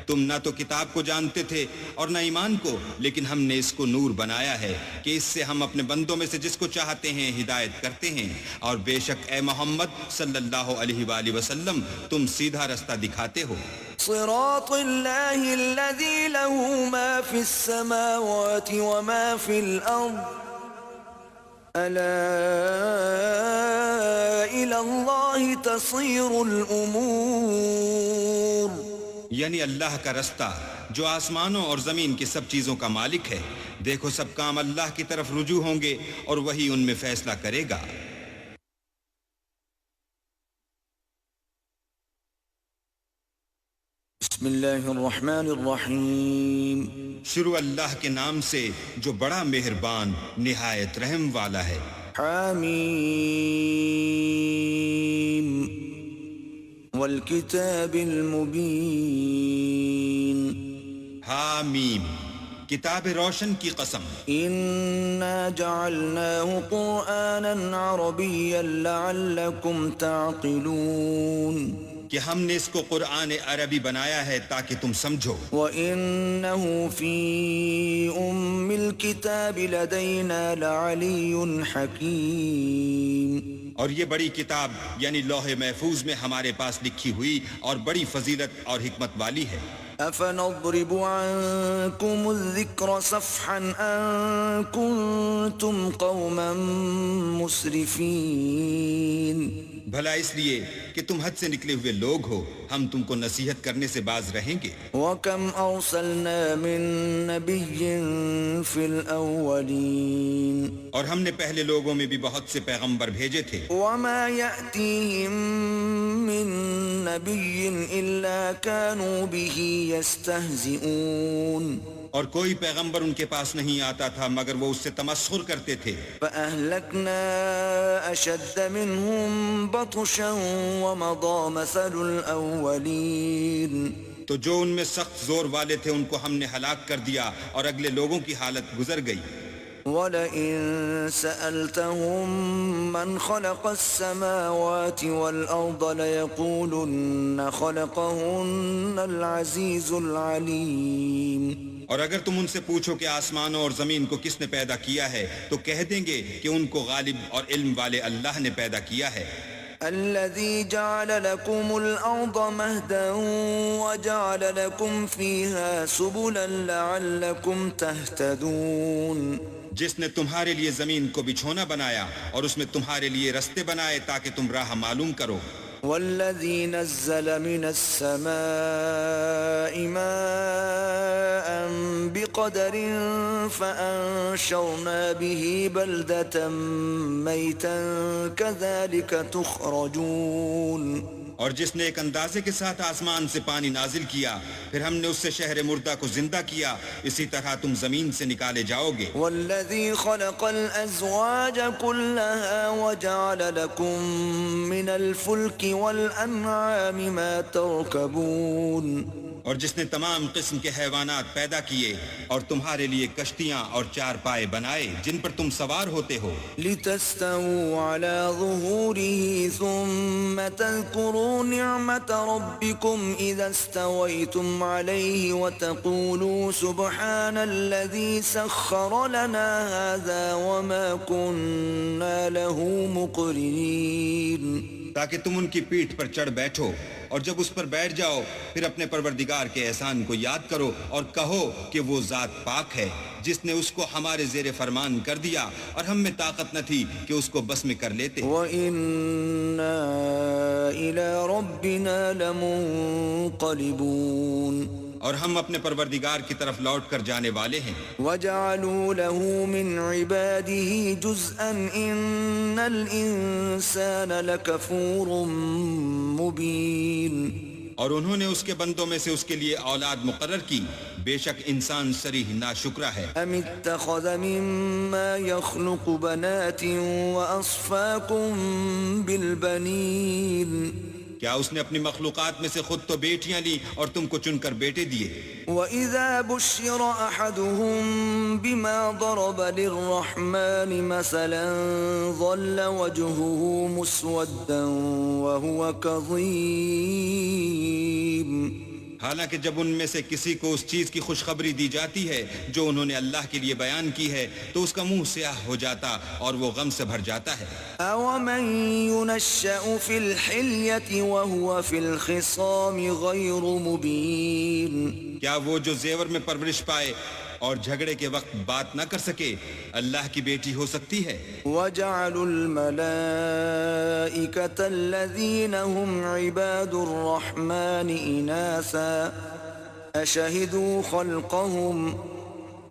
Speaker 2: تم نہ تو کتاب کو جانتے تھے اور نہ ایمان کو، لیکن ہم نے اس کو نور بنایا ہے کہ اس سے ہم اپنے بندوں میں سے جس کو چاہتے ہیں ہدایت کرتے ہیں. اور بے شک اے محمد صلی اللہ علیہ وآلہ وسلم تم سیدھا رستہ دکھاتے ہو.
Speaker 1: صراط اللہ الذی له ما فی السماوات وما فی الارض الا الى اللہ تصیر الامور.
Speaker 2: یعنی اللہ کا رستہ جو آسمانوں اور زمین کی سب چیزوں کا مالک ہے. دیکھو سب کام اللہ کی طرف رجوع ہوں گے اور وہی ان میں فیصلہ کرے گا.
Speaker 1: بسم اللہ الرحمن الرحیم.
Speaker 2: شروع اللہ کے نام سے جو بڑا مہربان نہایت رحم والا ہے.
Speaker 1: حمیم والکتاب المبین.
Speaker 2: حامیم کتاب روشن کی قسم.
Speaker 1: انا جعلناه قرآنا عربیا لعلکم تعقلون.
Speaker 2: کہ ہم نے اس کو قرآن عربی بنایا ہے تاکہ تم سمجھو.
Speaker 1: وَإِنَّهُ فِي أُمِّ الْكِتَابِ لَدَيْنَا لَعَلِيٌّ حَكِيمٌ. اور
Speaker 2: یہ بڑی کتاب یعنی لوح محفوظ میں ہمارے پاس لکھی ہوئی اور بڑی فضیلت اور حکمت والی ہے.
Speaker 1: أَفَنَضْرِبُ عَنْكُمُ الذِّكْرَ صَفْحًا أَن كُنتُمْ قَوْمًا مُسْرِفِينَ.
Speaker 2: بھلا اس لیے کہ تم حد سے نکلے ہوئے لوگ ہو ہم تم کو نصیحت کرنے سے باز رہیں گے.
Speaker 1: وَكَمْ أَرْسَلْنَا مِن نَّبِيٍّ فِي الْأَوَّلِينَ.
Speaker 2: اور ہم نے پہلے لوگوں میں بھی بہت سے پیغمبر بھیجے تھے.
Speaker 1: وَمَا يَأْتِيهِم مِّن نَّبِيٍّ إِلَّا كَانُوا بِهِ يَسْتَهْزِئُونَ.
Speaker 2: اور کوئی پیغمبر ان کے پاس نہیں آتا تھا مگر وہ اس سے تمسخر کرتے تھے.
Speaker 1: فَأَهْلَكْنَا أَشَدَّ مِنْهُمْ بَطْشًا وَمَضَى مَثَلُ الْأَوَّلِينَ.
Speaker 2: تو جو ان میں سخت زور والے تھے ان کو ہم نے ہلاک کر دیا اور اگلے لوگوں کی حالت گزر گئی.
Speaker 1: وَلَئِن سَأَلْتَهُم مَّنْ خَلَقَ السَّمَاوَاتِ وَالْأَرْضَ لَيَقُولُنَّ خَلَقَهُنَّ الْعَزِيزُ الْعَلِيمُ.
Speaker 2: اور اگر تم ان سے پوچھو کہ آسمانوں اور زمین کو کس نے پیدا کیا ہے تو کہہ دیں گے کہ ان کو غالب اور علم والے اللہ نے پیدا کیا ہے.
Speaker 1: الذي جعل لكم الأرض مهدا وجعل لكم فيها سبلا لعلكم تهتدون.
Speaker 2: جس نے تمہارے لیے زمین کو بچھونا بنایا اور اس میں تمہارے لیے رستے بنائے تاکہ تم راہ معلوم کرو.
Speaker 1: والذي نزل من السماء ماء بقدر فأنشرنا به بلدة ميتا كذلك تخرجون.
Speaker 2: اور جس نے ایک اندازے کے ساتھ آسمان سے پانی نازل کیا پھر ہم نے اس سے شہر مردہ کو زندہ کیا اسی طرح تم زمین سے نکالے جاؤ گے.
Speaker 1: والذی خلق الازواج كلها وجعل لكم من الفلك والانعام ما تركبون.
Speaker 2: اور جس نے تمام قسم کے حیوانات پیدا کیے اور تمہارے لیے کشتیاں اور چار پائے بنائے جن پر تم سوار ہوتے ہو.
Speaker 1: لتستووا على ظهوره ثم تذكروا نعمة ربكم إذا استويتم عليه وتقولوا سبحان الذي سخر لنا هذا وما كنا له مقرنين.
Speaker 2: تاکہ تم ان کی پیٹھ پر چڑھ بیٹھو اور جب اس پر بیٹھ جاؤ پھر اپنے پروردگار کے احسان کو یاد کرو اور کہو کہ وہ ذات پاک ہے جس نے اس کو ہمارے زیر فرمان کر دیا اور ہم میں طاقت نہ تھی کہ اس کو بس میں کر لیتے.
Speaker 1: وَإِنَّا إِلَى رَبِّنَا لَمُنقَلِبُونَ.
Speaker 2: اور ہم اپنے پروردگار کی طرف لوٹ کر جانے والے ہیں.
Speaker 1: وجعلوا له من عباده جزءا إن الإنسان لكفور مبين.
Speaker 2: اور انہوں نے اس کے بندوں میں سے اس کے لیے اولاد مقرر کی، بے شک انسان صریح ناشکرا ہے.
Speaker 1: ام اتخذ مما يخلق بنات واصفاكم بالبنين.
Speaker 2: کیا اس نے اپنی مخلوقات میں سے خود تو بیٹیاں لی اور تم کو چن کر بیٹے دیے؟
Speaker 1: وَإِذَا بُشِّرَ أَحَدُهُم بِمَا ضَرَبَ لِلرَّحْمَنِ مَثَلًا ظَلَّ وَجْهُهُ مُسْوَدًّا وَهُوَ كَظِيمٌ.
Speaker 2: حالانکہ جب ان میں سے کسی کو اس چیز کی خوشخبری دی جاتی ہے جو انہوں نے اللہ کے لیے بیان کی ہے تو اس کا منہ سیاہ ہو جاتا اور وہ غم سے بھر جاتا ہے.
Speaker 1: أَوَمَن يُنَشَّأُ فِي الْحِلْيَةِ وَهُوَ فِي الْخِصَامِ غَيْرُ مُبِينٍ.
Speaker 2: کیا وہ جو زیور میں پرورش پائے اور جھگڑے کے وقت بات نہ کر سکے اللہ کی بیٹی ہو سکتی ہے؟
Speaker 1: وَجَعَلُوا الْمَلَائِكَةَ الَّذِينَ هُمْ عِبَادُ الرَّحْمَنِ إِنَاثًا أَشَهِدُوا خَلْقَهُمْ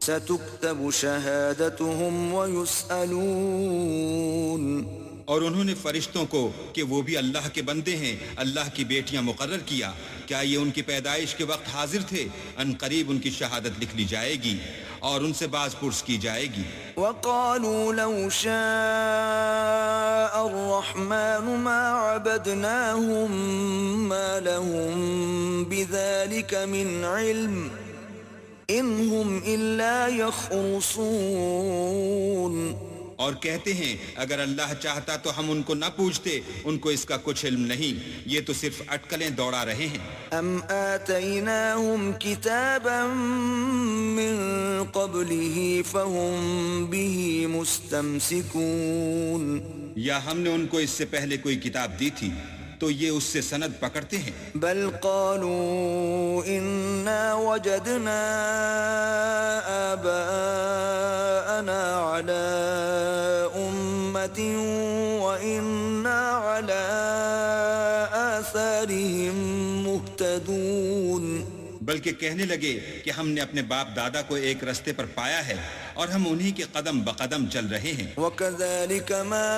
Speaker 1: سَتُكْتَبُ شَهَادَتُهُمْ وَيُسْأَلُونَ.
Speaker 2: اور انہوں نے فرشتوں کو کہ وہ بھی اللہ کے بندے ہیں اللہ کی بیٹیاں مقرر کیا. کیا یہ ان کی پیدائش کے وقت حاضر تھے؟ ان قریب ان کی شہادت لکھ لی جائے گی اور ان سے باز پرس کی جائے گی.
Speaker 1: وَقَالُوا لَوْ شَاءَ الرَّحْمَنُ مَا عَبَدْنَاهُمْ مَا لَهُمْ بِذَلِكَ مِنْ عِلْمٍ إِنْ هُمْ إِلَّا يَخْرُصُونَ.
Speaker 2: اور کہتے ہیں اگر اللہ چاہتا تو ہم ان کو نہ پوچھتے، ان کو اس کا کچھ علم نہیں، یہ تو صرف اٹکلیں دوڑا رہے ہیں.
Speaker 1: ام آتیناہم کتابا من قبلہ فہم بہ مستمسکون.
Speaker 2: یا ہم نے ان کو اس سے پہلے کوئی کتاب دی تھی تو یہ اس سے سند پکڑتے ہیں.
Speaker 1: بل قالوا انا وجدنا آباءنا على امة وإنا على آثارهم مهتدون.
Speaker 2: بلکہ کہنے لگے کہ ہم نے اپنے باپ دادا کو ایک رستے پر پایا ہے اور ہم انہی کے قدم بقدم چل رہے ہیں.
Speaker 1: وَكَذَلِكَ مَا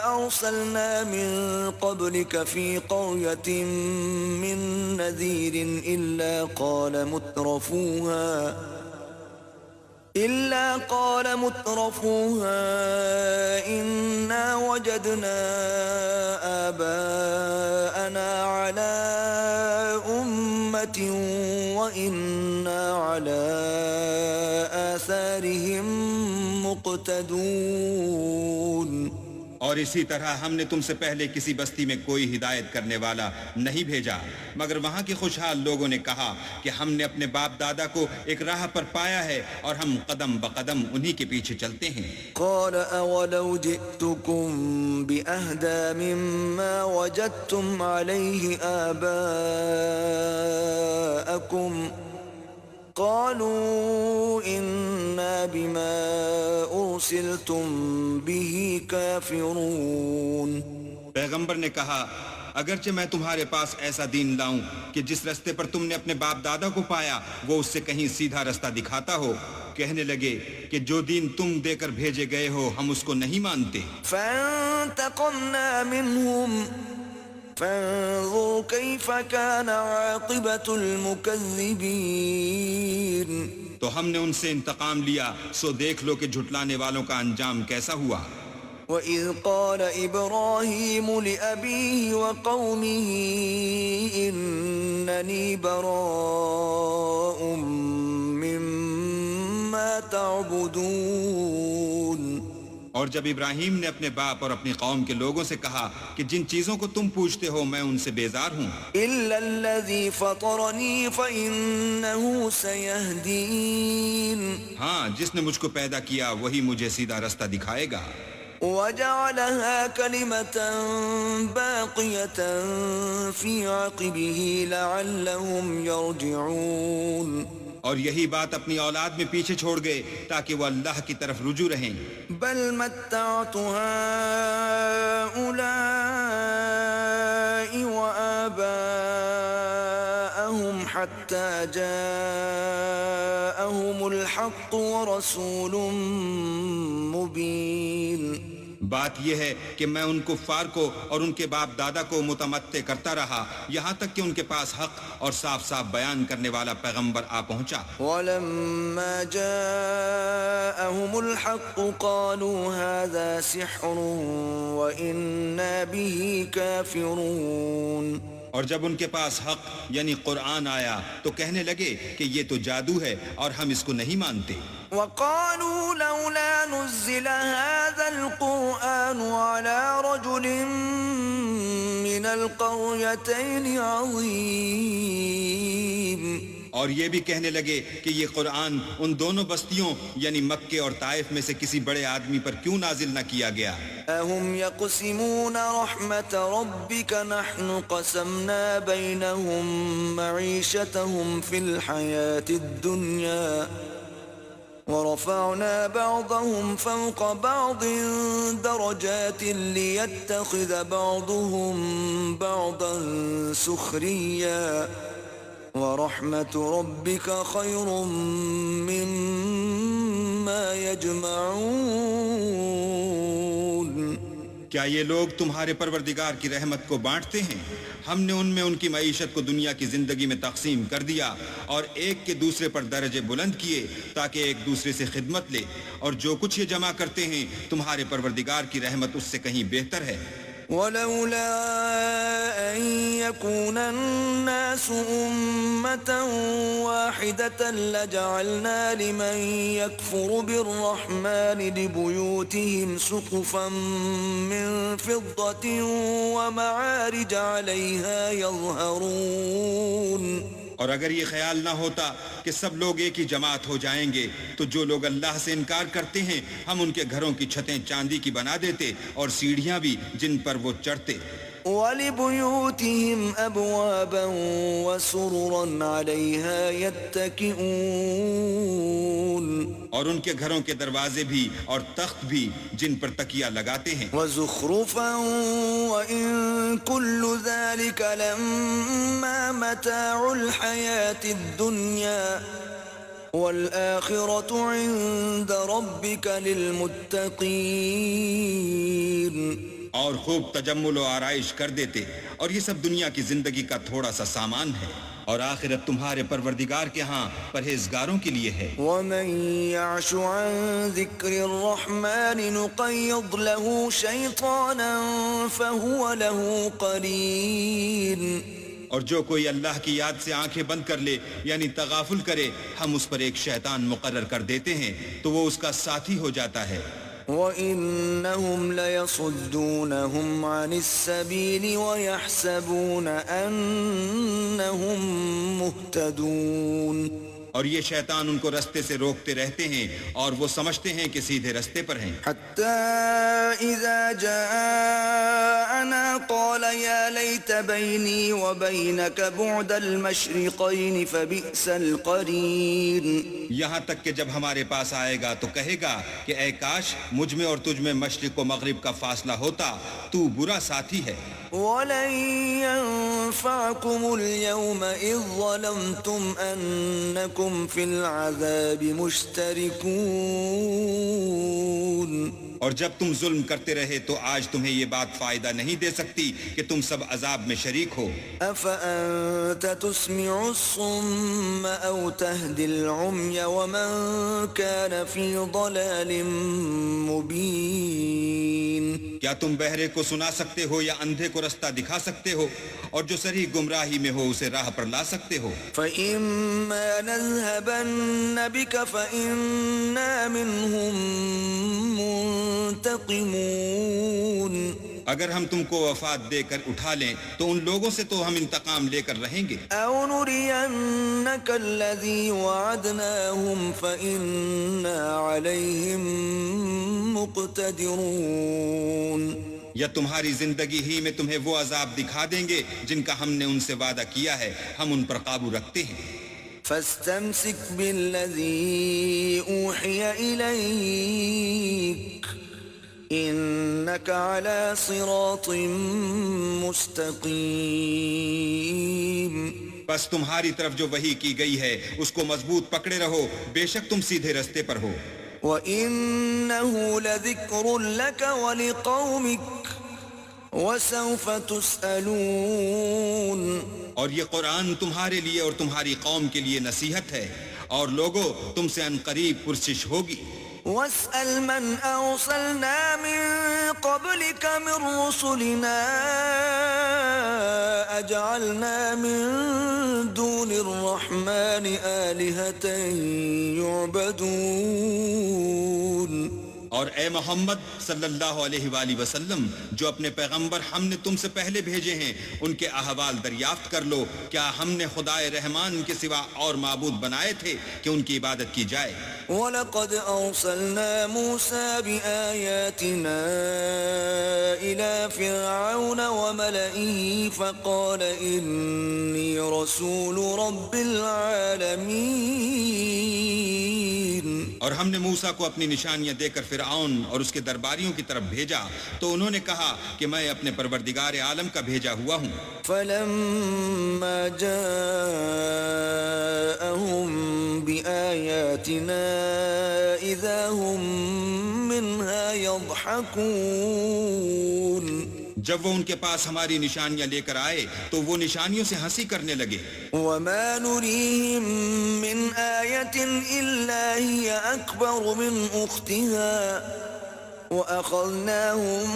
Speaker 1: أَرْسَلْنَا مِن قَبْلِكَ فِي قَرْيَةٍ مِّن نَّذِيرٍ إِلَّا قَالَ مُتْرَفُوهَا إِنَّا وَجَدْنَا آبَاءَنَا عَلَىٰ أُمَّةٍ وَإِنَّا عَلَىٰ آثَارِهِم مُقْتَدُونَ.
Speaker 2: اور اسی طرح ہم نے تم سے پہلے کسی بستی میں کوئی ہدایت کرنے والا نہیں بھیجا مگر وہاں کے خوشحال لوگوں نے کہا کہ ہم نے اپنے باپ دادا کو ایک راہ پر پایا ہے اور ہم قدم بقدم انہی کے پیچھے چلتے ہیں.
Speaker 1: قال اولو جئتكم بأهدى مما وجدتم عليه آباءكم قالوا إنا بما أرسلتم به كافرون.
Speaker 2: پیغمبر نے کہا اگرچہ میں تمہارے پاس ایسا دین لاؤں کہ جس رستے پر تم نے اپنے باپ دادا کو پایا وہ اس سے کہیں سیدھا رستہ دکھاتا ہو، کہنے لگے کہ جو دین تم دے کر بھیجے گئے ہو ہم اس کو نہیں مانتے.
Speaker 1: فانتقمنا منهم فانظر كيف كان عاقبة المكذبين.
Speaker 2: تو ہم نے ان سے انتقام لیا سو دیکھ لو کہ جھٹلانے والوں کا انجام کیسا ہوا.
Speaker 1: وَإِذْ قَالَ إِبْرَاهِيمُ لِأَبِيهِ وَقَوْمِهِ إِنَّنِي بَرَاءٌ مِّمَّا تَعْبُدُونَ.
Speaker 2: اور جب ابراہیم نے اپنے باپ اور اپنی قوم کے لوگوں سے کہا کہ جن چیزوں کو تم پوچھتے ہو میں ان سے بیزار ہوں،
Speaker 1: إِلَّا الَّذِي فَطَرَنِي فَإِنَّهُ سَيَهْدِينِ.
Speaker 2: ہاں جس نے مجھ کو پیدا کیا وہی مجھے سیدھا رستہ دکھائے گا.
Speaker 1: وَجَعَلَهَا كَلِمَةً بَاقِيَةً فِي عَقِبِهِ لَعَلَّهُمْ يَرْجِعُونَ.
Speaker 2: اور یہی بات اپنی اولاد میں پیچھے چھوڑ گئے تاکہ وہ اللہ کی طرف رجوع رہیں.
Speaker 1: بل متعت هؤلاء وآباءهم حتى جاءهم الحق ورسول مبين.
Speaker 2: بات یہ ہے کہ میں ان کفار کو اور ان کے باپ دادا کو متمتع کرتا رہا یہاں تک کہ ان کے پاس حق اور صاف صاف بیان کرنے والا پیغمبر آ پہنچا.
Speaker 1: وَلَمَّا جَاءَهُمُ الْحَقُّ قَالُوا هَذَا سِحْرٌ وَإِنَّا بِهِ كَافِرُونَ.
Speaker 2: اور جب ان کے پاس حق یعنی قرآن آیا تو کہنے لگے کہ یہ تو جادو ہے اور ہم اس کو نہیں مانتے.
Speaker 1: وَقَالُوا لَوْلَا نُزِّلَ هَذَا الْقُرْآنُ عَلَى رَجُلٍ مِّنَ الْقَرْيَتَيْنِ عَظِيمٍ.
Speaker 2: اور یہ بھی کہنے لگے کہ یہ قرآن ان دونوں بستیوں یعنی مکے اور طائف میں سے کسی بڑے آدمی پر کیوں نازل نہ کیا گیا.
Speaker 1: اَهُمْ يَقْسِمُونَ رَحْمَةَ رَبِّكَ نَحْنُ قَسَمْنَا بَيْنَهُمْ مَعِيشَتَهُمْ فِي الْحَيَاةِ الدُّنْيَا وَرَفَعْنَا بَعْضَهُمْ فَوْقَ بَعْضٍ دَرَجَاتٍ لِيَتَّخِذَ بَعْضُهُمْ بَعْضًا سُخْرِيًّا وَرَحْمَةُ رَبِّكَ خَيْرٌ مِّمَّا يَجْمَعُونَ.
Speaker 2: کیا یہ لوگ تمہارے پروردگار کی رحمت کو بانٹتے ہیں؟ ہم نے ان میں ان کی معیشت کو دنیا کی زندگی میں تقسیم کر دیا اور ایک کے دوسرے پر درجے بلند کیے تاکہ ایک دوسرے سے خدمت لے، اور جو کچھ یہ جمع کرتے ہیں تمہارے پروردگار کی رحمت اس سے کہیں بہتر ہے.
Speaker 1: وَلَوْلَا أَن يَكُونَ النَّاسُ أُمَّةً وَاحِدَةً لَجَعَلْنَا لِمَن يَكْفُرُ بِالرَّحْمَنِ لِبُيُوتِهِمْ سُقُفًا مِّن فِضَّةٍ وَمَعَارِجَ عَلَيْهَا يَظْهَرُونَ.
Speaker 2: اور اگر یہ خیال نہ ہوتا کہ سب لوگ ایک ہی جماعت ہو جائیں گے تو جو لوگ اللہ سے انکار کرتے ہیں ہم ان کے گھروں کی چھتیں چاندی کی بنا دیتے اور سیڑھیاں بھی جن پر وہ چڑھتے.
Speaker 1: وَلِبُيُوتِهِمْ أَبْوَابًا وَسُرُرًا عَلَيْهَا يَتَّكِئُونَ.
Speaker 2: اور ان کے گھروں کے دروازے بھی اور تخت بھی جن پر تکیہ لگاتے ہیں.
Speaker 1: وَزُخْرُفًا وَإِن كُلُّ ذَلِكَ لَمَّا مَتَاعُ الْحَيَاةِ الدُّنْيَا وَالْآخِرَةُ عِندَ رَبِّكَ لِلْمُتَّقِينَ.
Speaker 2: اور خوب تجمل و آرائش کر دیتے اور یہ سب دنیا کی زندگی کا تھوڑا سا سامان ہے اور آخرت تمہارے پروردگار کے ہاں پرہیزگاروں کے لیے ہے.
Speaker 1: وَمَن يَعْشُ عَن ذِكْرِ الرَّحْمَنِ نُقَيِّضْ لَهُ شَيْطَانًا فَهُوَ لَهُ قَرِينٌ.
Speaker 2: اور جو کوئی اللہ کی یاد سے آنکھیں بند کر لے یعنی تغافل کرے ہم اس پر ایک شیطان مقرر کر دیتے ہیں تو وہ اس کا ساتھی ہو جاتا ہے.
Speaker 1: وَإِنَّهُمْ لَيَصُدُّونَهُمْ عَنِ السَّبِيلِ وَيَحْسَبُونَ أَنَّهُمْ مُهْتَدُونَ. اور
Speaker 2: یہ شیطان ان کو رستے سے روکتے رہتے ہیں اور وہ سمجھتے ہیں کہ سیدھے رستے پر ہیں.
Speaker 1: حتى إذا جاءنا قال يا ليت بيني وبينك بعد المشرقين فبئس القرين.
Speaker 2: یہاں تک کہ جب ہمارے پاس آئے گا تو کہے گا کہ اے کاش مجھ میں اور تجھ میں مشرق و مغرب کا فاصلہ ہوتا، تو برا ساتھی ہے.
Speaker 1: وَلَن يَنفَعَكُمُ الْيَوْمَ إِذ ظَّلَمْتُمْ أَنَّكُمْ فِي الْعَذَابِ مُشْتَرِكُونَ.
Speaker 2: اور جب تم ظلم کرتے رہے تو آج تمہیں یہ بات فائدہ نہیں دے سکتی کہ تم سب عذاب میں شریک ہو.
Speaker 1: أَفَأَنْتَ تُسْمِعُ الصُّمَّ أَوْ تَهْدِي الْعُمْيَ وَمَنْ كَانَ فِي ضَلَالٍ مُبِينٍ.
Speaker 2: کیا تم بہرے کو سنا سکتے ہو یا اندھے کو رستہ دکھا سکتے ہو اور جو صریح گمراہی میں ہو اسے راہ پر لا سکتے ہو؟
Speaker 1: فَإِمَّا نَذْهَبَنَّ بِكَ فَإِنَّا مِنْهُمْ مُنْتَقِمُونَ.
Speaker 2: اگر ہم تم کو وفات دے کر اٹھا لیں تو ان لوگوں سے تو ہم انتقام لے کر رہیں گے.
Speaker 1: أَوْ نُرِيَنَّكَ الَّذِي وَعَدْنَاهُمْ فَإِنَّا عَلَيْهِمْ مُقْتَدِرُونَ.
Speaker 2: یا تمہاری زندگی ہی میں تمہیں وہ عذاب دکھا دیں گے جن کا ہم نے ان سے وعدہ کیا ہے، ہم ان پر قابو رکھتے ہیں.
Speaker 1: فَاسْتَمْسِكْ بِالَّذِي أُوحِيَ إِلَيْكَ إِنَّكَ عَلَى صِرَاطٍ مُسْتَقِيمٍ.
Speaker 2: بس تمہاری طرف جو وحی کی گئی ہے اس کو مضبوط پکڑے رہو، بے شک تم سیدھے رستے پر ہو۔
Speaker 1: وَإِنَّهُ لَذِكْرٌ لَكَ وَلِقَوْمِكَ وَسَوْفَ تُسْأَلُونَ،
Speaker 2: اور یہ قرآن تمہارے لیے اور تمہاری قوم کے لیے نصیحت ہے، اور لوگو تم سے ان قریب پرسش ہوگی۔
Speaker 1: وَاسْأَلْ مَنْ أَرْسَلْنَا مِن قَبْلِكَ مِن رُّسُلِنَا أَجْعَلْنَا مِن دُونِ الرَّحْمَٰنِ آلِهَةً يُعْبَدُونَ۔
Speaker 2: اور اے محمد صلی اللہ علیہ وآلہ وسلم، جو اپنے پیغمبر ہم نے تم سے پہلے بھیجے ہیں ان کے احوال دریافت کر لو، کیا ہم نے خدائے رحمان کے سوا اور معبود بنائے تھے کہ ان کی عبادت کی جائے؟
Speaker 1: وَلَقَدْ أَرْسَلْنَا مُوسَىٰ بِآيَاتِنَا إِلَىٰ فِرْعَوْنَ وَمَلَئِهِ فَقَالَ إِنِّي رَسُولُ رَبِّ الْعَالَمِينَ۔
Speaker 2: اور ہم نے موسیٰ کو اپنی نشانیاں دے کر فرعون اور اس کے درباریوں کی طرف بھیجا تو انہوں نے کہا کہ میں اپنے پروردگار عالم کا بھیجا ہوا ہوں۔
Speaker 1: فَلَمَّا جَاءَهُم بِآيَاتِنَا إِذَا هُم مِّنْهَا يَضْحَكُونَ،
Speaker 2: جب وہ ان کے پاس ہماری نشانیاں لے کر آئے تو وہ نشانیوں سے ہنسی کرنے لگے۔
Speaker 1: وَمَا نُرِيهِم مِّنْ آيَةٍ إِلَّا هِيَ أَكْبَرُ مِنْ أُخْتِهَا وَأَخَذْنَاهُم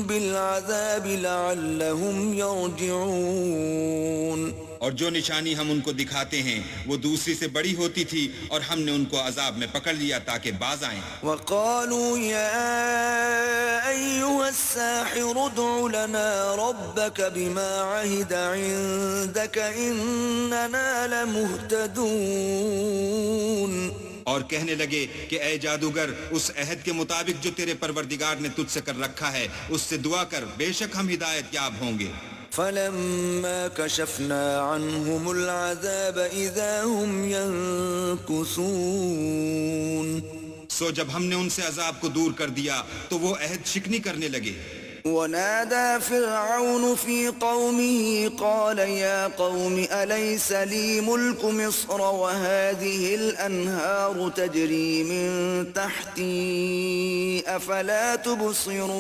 Speaker 1: بِالْعَذَابِ لَعَلَّهُمْ يَرْجِعُونَ۔
Speaker 2: اور جو نشانی ہم ان کو دکھاتے ہیں وہ دوسری سے بڑی ہوتی تھی اور ہم نے ان کو عذاب میں پکڑ لیا تاکہ باز آئیں۔
Speaker 1: وَقَالُوا يَا أَيُّهَ السَّاحِرُ ادْعُ لَنَا رَبَّكَ بِمَا عَهِدَ عِندَكَ إِنَّنَا لَمُهْتَدُونَ۔
Speaker 2: اور کہنے لگے کہ اے جادوگر، اس عہد کے مطابق جو تیرے پروردگار نے تجھ سے کر رکھا ہے اس سے دعا کر، بے شک ہم ہدایت یاب ہوں گے۔
Speaker 1: فَلَمَّا كَشَفْنَا عَنْهُمُ الْعَذَابَ إِذَا هُمْ يَنكُثُونَ،
Speaker 2: سو جب ہم نے ان سے عذاب کو دور کر دیا تو وہ عہد شکنی کرنے لگے۔
Speaker 1: وَنَادَى فِرْعَوْنُ فِي قَوْمِهِ قَالَ يَا قَوْمِ أَلَيْسَ لِي مُلْكُ مِصْرَ وَهَٰذِهِ الْأَنْهَارُ تَجْرِي مِن تَحْتِي أَفَلَا تُبْصِرُونَ۔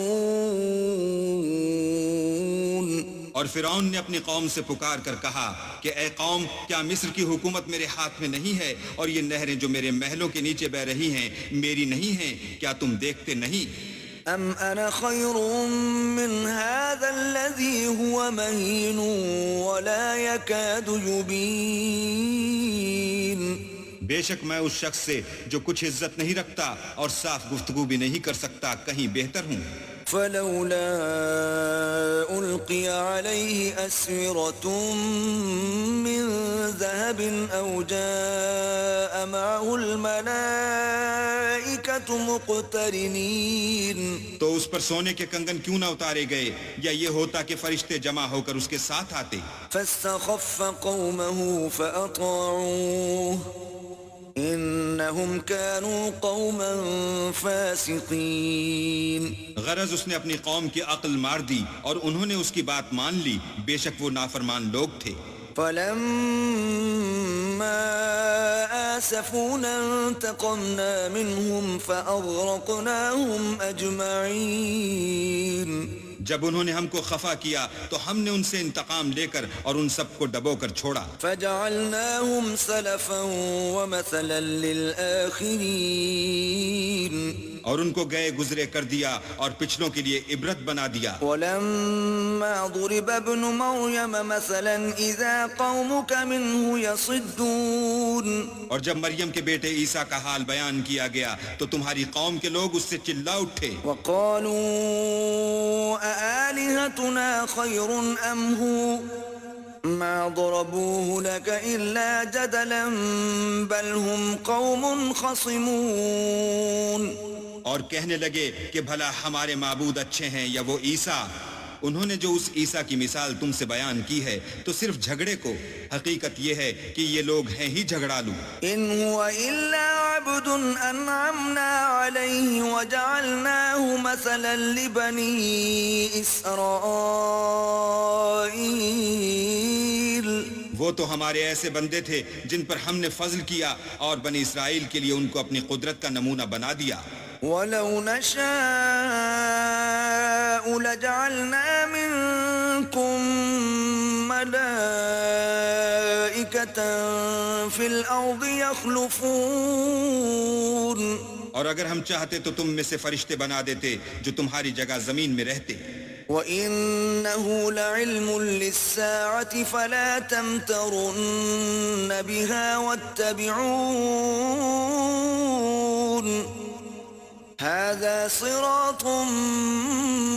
Speaker 2: اور فرعون نے اپنی قوم سے پکار کر کہا کہ اے قوم، کیا مصر کی حکومت میرے ہاتھ میں نہیں ہے، اور یہ نہریں جو میرے محلوں کے نیچے بہ رہی ہیں میری نہیں ہیں؟ کیا تم دیکھتے نہیں؟
Speaker 1: أَمْ أَنَا خَيْرٌ مِّنْ هَٰذَا الَّذِي هُوَ مَهِينٌ وَلَا يَكَادُ يُبِينُ۔
Speaker 2: بے شک میں اس شخص سے جو کچھ عزت نہیں رکھتا اور صاف گفتگو بھی نہیں کر سکتا کہیں بہتر ہوں۔
Speaker 1: فَلَوْلَا أُلْقِيَ عَلَيْهِ أَسْوِرَةٌ مِّن ذَهَبٍ أَوْ جَاءَ مَعَهُ الْمَلَائِكَةُ مُقْتَرِنِينَ، تو
Speaker 2: اس پر سونے کے کنگن کیوں نہ اتارے گئے، یا یہ ہوتا کہ فرشتے جمع ہو کر اس کے ساتھ آتے۔
Speaker 1: فَاسْتَخَفَّ قَوْمَهُ فَأَطَاعُوهُ إِنَّهُمْ كَانُوا قَوْمًا فَاسِقِينَ۔
Speaker 2: غرض اس نے اپنی قوم کی عقل مار دی اور انہوں نے اس کی بات مان لی، بے شک وہ نافرمان لوگ تھے۔
Speaker 1: فَلَمَّا آسَفُونَا انتَقَمْنَا مِنْهُمْ فَأَغْرَقْنَاهُمْ أَجْمَعِينَ۔
Speaker 2: جب انہوں نے ہم کو خفا کیا تو ہم نے ان سے انتقام لے کر اور ان سب کو ڈبو کر چھوڑا۔
Speaker 1: فَجَعَلْنَاهُمْ سَلَفًا وَمَثَلًا لِّلْآخِرِينَ،
Speaker 2: اور ان کو گئے گزرے کر دیا اور پچھلوں کے لیے عبرت بنا دیا۔
Speaker 1: وَلَمَّا ضُرِبَ ابْنُ مَرْيَمَ مَثَلًا إِذَا قَوْمُكَ مِنْهُ يَصِدُّونَ،
Speaker 2: اور جب مریم کے بیٹے عیسیٰ کا حال بیان کیا گیا تو تمہاری قوم کے لوگ اس سے چلا اٹھے۔
Speaker 1: وَقَالُوا أَآلِهَتُنَا خَيْرٌ أَمْ هُوَ مَا ضَرَبُوهُ لَكَ إِلَّا جَدَلًا بَلْ هُمْ قَوْمٌ خَصِمُونَ۔
Speaker 2: اور کہنے لگے کہ بھلا ہمارے معبود اچھے ہیں یا وہ عیسیٰ؟ انہوں نے جو اس عیسیٰ کی مثال تم سے بیان کی ہے تو صرف جھگڑے کو، حقیقت یہ ہے کہ یہ لوگ ہیں ہی جھگڑالو۔
Speaker 1: إِنْ هُوَ إِلَّا عَبْدٌ أَنْعَمْنَا عَلَيْهِ وَجَعَلْنَاهُ مَثَلًا لِبَنِي إِسْرَائِيلَ۔
Speaker 2: وہ تو ہمارے ایسے بندے تھے جن پر ہم نے فضل کیا اور بنی اسرائیل کے لیے ان کو اپنی قدرت کا نمونہ بنا دیا.
Speaker 1: وَلَوْ نَشَاءُ لَجَعَلْنَا مِنكُم مَّلَائِكَةً فِي الْأَرْضِ يَخْلُفُونَ.
Speaker 2: اور اگر ہم چاہتے تو تم میں سے فرشتے بنا دیتے جو تمہاری جگہ زمین میں رہتے.
Speaker 1: وَإِنَّهُ لَعِلْمٌ لِلسَّاعَةِ فَلَا تَمْتَرُنَّ بِهَا وَاتَّبِعُونِ هَذَا صِرَاطٌ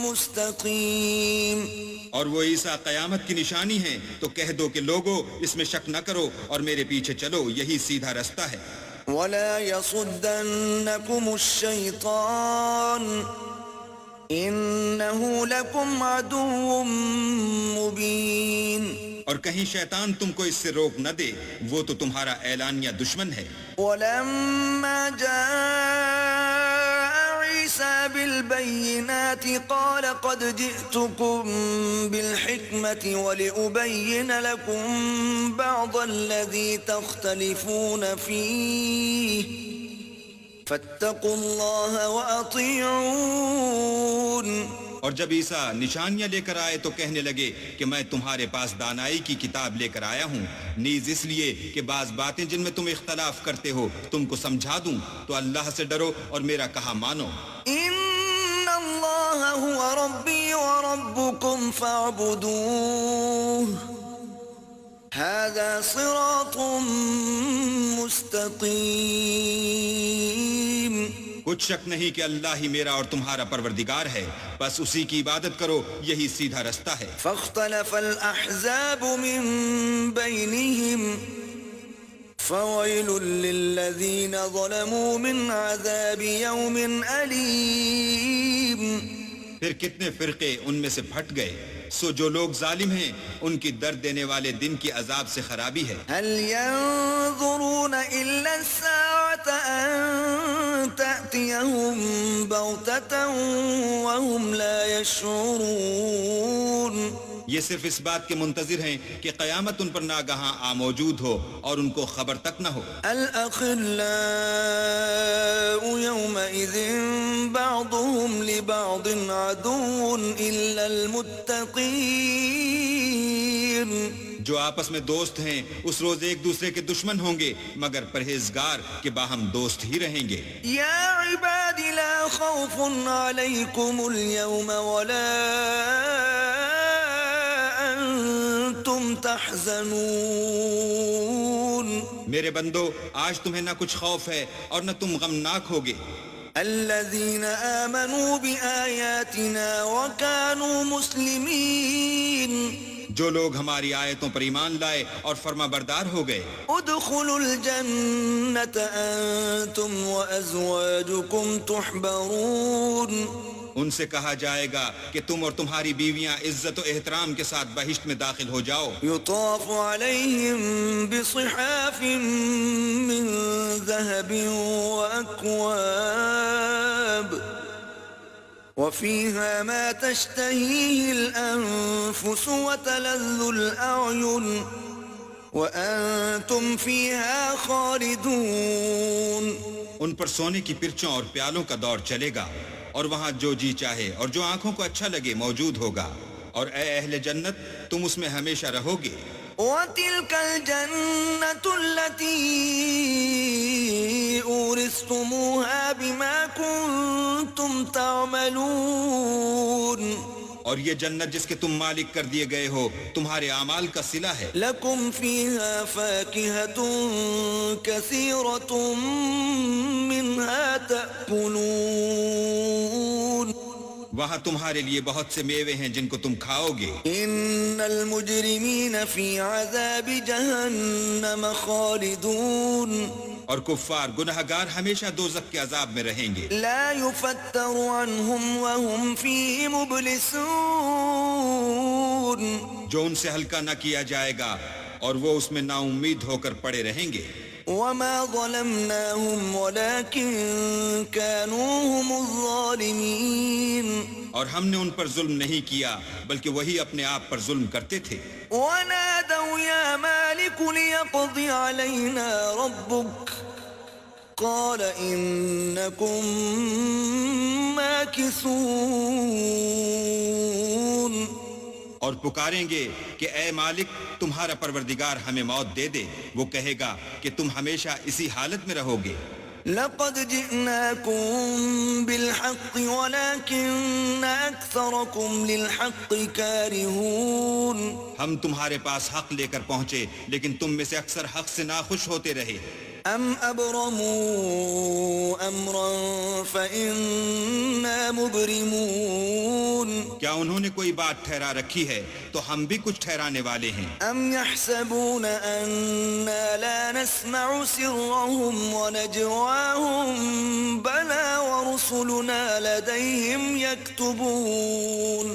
Speaker 1: مُسْتَقِيمٌ.
Speaker 2: اور وہ عیسیٰ قیامت کی نشانی ہیں تو کہہ دو کہ لوگو اس میں شک نہ کرو اور میرے پیچھے چلو، یہی سیدھا رستہ ہے.
Speaker 1: وَلَا يَصُدَّنَّكُمُ الشَّيْطَانُ إِنَّهُ لَكُمْ عَدُوٌّ مُبِينٌ.
Speaker 2: اور کہیں شیطان تم کو اس سے روک نہ دے، وہ تو تمہارا اعلانیہ دشمن ہے.
Speaker 1: وَلَمَّا جَاءَ عِيسَى بِالْبَيِّنَاتِ قَالَ قَدْ جِئْتُكُمْ بِالْحِكْمَةِ وَلِأُبَيِّنَ لَكُمْ بَعْضَ الَّذِي تَخْتَلِفُونَ فِيهِ فَاتَّقُوا اللَّهَ وَأَطِيعُونِ.
Speaker 2: اور جب عیسیٰ نشانیاں لے کر آئے تو کہنے لگے کہ میں تمہارے پاس دانائی کی کتاب لے کر آیا ہوں، نیز اس لیے کہ بعض باتیں جن میں تم اختلاف کرتے ہو تم کو سمجھا دوں، تو اللہ سے ڈرو اور میرا کہا مانو.
Speaker 1: إِنَّ اللَّهَ هُوَ رَبِّي وَرَبُّكُمْ فَاعْبُدُوهُ هَذَا صِرَاطٌ مُسْتَقِيمٌ.
Speaker 2: کچھ شک نہیں کہ اللہ ہی میرا اور تمہارا پروردگار ہے، بس اسی کی عبادت کرو، یہی سیدھا رستہ ہے.
Speaker 1: فاختلف الأحزاب من بينهم فويل للذين ظلموا من عذاب يوم أليم.
Speaker 2: پھر کتنے فرقے ان میں سے پھٹ گئے، سو جو لوگ ظالم ہیں ان کی درد دینے والے دن کی عذاب سے خرابی ہے.
Speaker 1: هل ينظرون إلا الساعة أن تأتيهم بغتة وهم لا يشعرون.
Speaker 2: یہ صرف اس بات کے منتظر ہیں کہ قیامت ان پر ناگہاں موجود ہو اور ان کو خبر تک نہ ہو.
Speaker 1: الأخلاء يومئذ بعضهم لبعض عدو إلا المتقين.
Speaker 2: جو آپس میں دوست ہیں اس روز ایک دوسرے کے دشمن ہوں گے مگر پرہیزگار کہ باہم دوست ہی رہیں گے.
Speaker 1: يا عباد لا خوف عليكم اليوم ولا أنتم تحزنون.
Speaker 2: میرے بندو آج تمہیں نہ کچھ خوف ہے اور نہ تم غمناک ہوگے.
Speaker 1: الذين آمنوا بآياتنا وكانوا مسلمين.
Speaker 2: جو لوگ ہماری آیتوں پر ایمان لائے اور فرما بردار ہو گئے.
Speaker 1: ادخلوا الجنة أنتم وأزواجكم تحبرون.
Speaker 2: ان سے کہا جائے گا کہ تم اور تمہاری بیویاں عزت و احترام کے ساتھ بہشت میں داخل ہو جاؤ.
Speaker 1: يطاف عليهم بصحاف من ذهب وأكواب وفيها ما تشتهيه الأنفس وتلذ الأعين وأنتم فيها خالدون.
Speaker 2: ان پر سونے کی پرچوں اور پیالوں کا دور چلے گا اور وہاں جو جی چاہے اور جو آنکھوں کو اچھا لگے موجود ہوگا. اور اے اہل جنت تم اس میں ہمیشہ رہو گے.
Speaker 1: وَتِلْكَ الْجَنَّةُ الَّتِي أُورِثْتُمُوهَا بِمَا كُنْتُمْ تَعْمَلُونَ.
Speaker 2: اور یہ جنت جس کے تم مالک کر دیے گئے ہو تمہارے اعمال کا صلہ ہے.
Speaker 1: لَكُمْ فِيهَا فَاكِهَةٌ كَثِيرَةٌ مِّنْهَا تَأْكُلُونَ.
Speaker 2: وہاں تمہارے لیے بہت سے میوے ہیں جن کو تم کھاؤ گے.
Speaker 1: إِنَّ الْمُجْرِمِينَ فِي عَذَابِ جَهَنَّمَ خَالِدُونَ.
Speaker 2: اور کفار گناہگار ہمیشہ دوزخ کے عذاب میں رہیں گے.
Speaker 1: لا يفتر عنهم وهم فيه مبلسون.
Speaker 2: جو ان سے ہلکا نہ کیا جائے گا اور وہ اس میں نا امید ہو کر پڑے رہیں گے.
Speaker 1: وما ظلمناهم ولكن كانوا هم الظالمين.
Speaker 2: اور ہم نے ان پر ظلم نہیں کیا بلکہ وہی اپنے آپ پر ظلم کرتے تھے.
Speaker 1: ونادوا يا مالك ليقضي علينا ربك قال إنكم ماكثون.
Speaker 2: اور پکاریں گے کہ اے مالک تمہارا پروردگار ہمیں موت دے دے. وہ کہے گا کہ تم ہمیشہ اسی حالت میں رہو گے.
Speaker 1: لقد جئناكم بالحق ولكن أكثركم للحق كارهون.
Speaker 2: ہم تمہارے پاس حق لے کر پہنچے لیکن تم میں سے اکثر حق سے ناخوش ہوتے رہے.
Speaker 1: ام ابرموا امرا فإنا مبرمون.
Speaker 2: کیا انہوں نے کوئی بات ٹھہرا رکھی ہے تو ہم بھی کچھ ٹھہرانے والے ہیں.
Speaker 1: ام يحسبون أنا لا نسمع سرهم ونجواهم بلى ورسلنا لديهم يكتبون.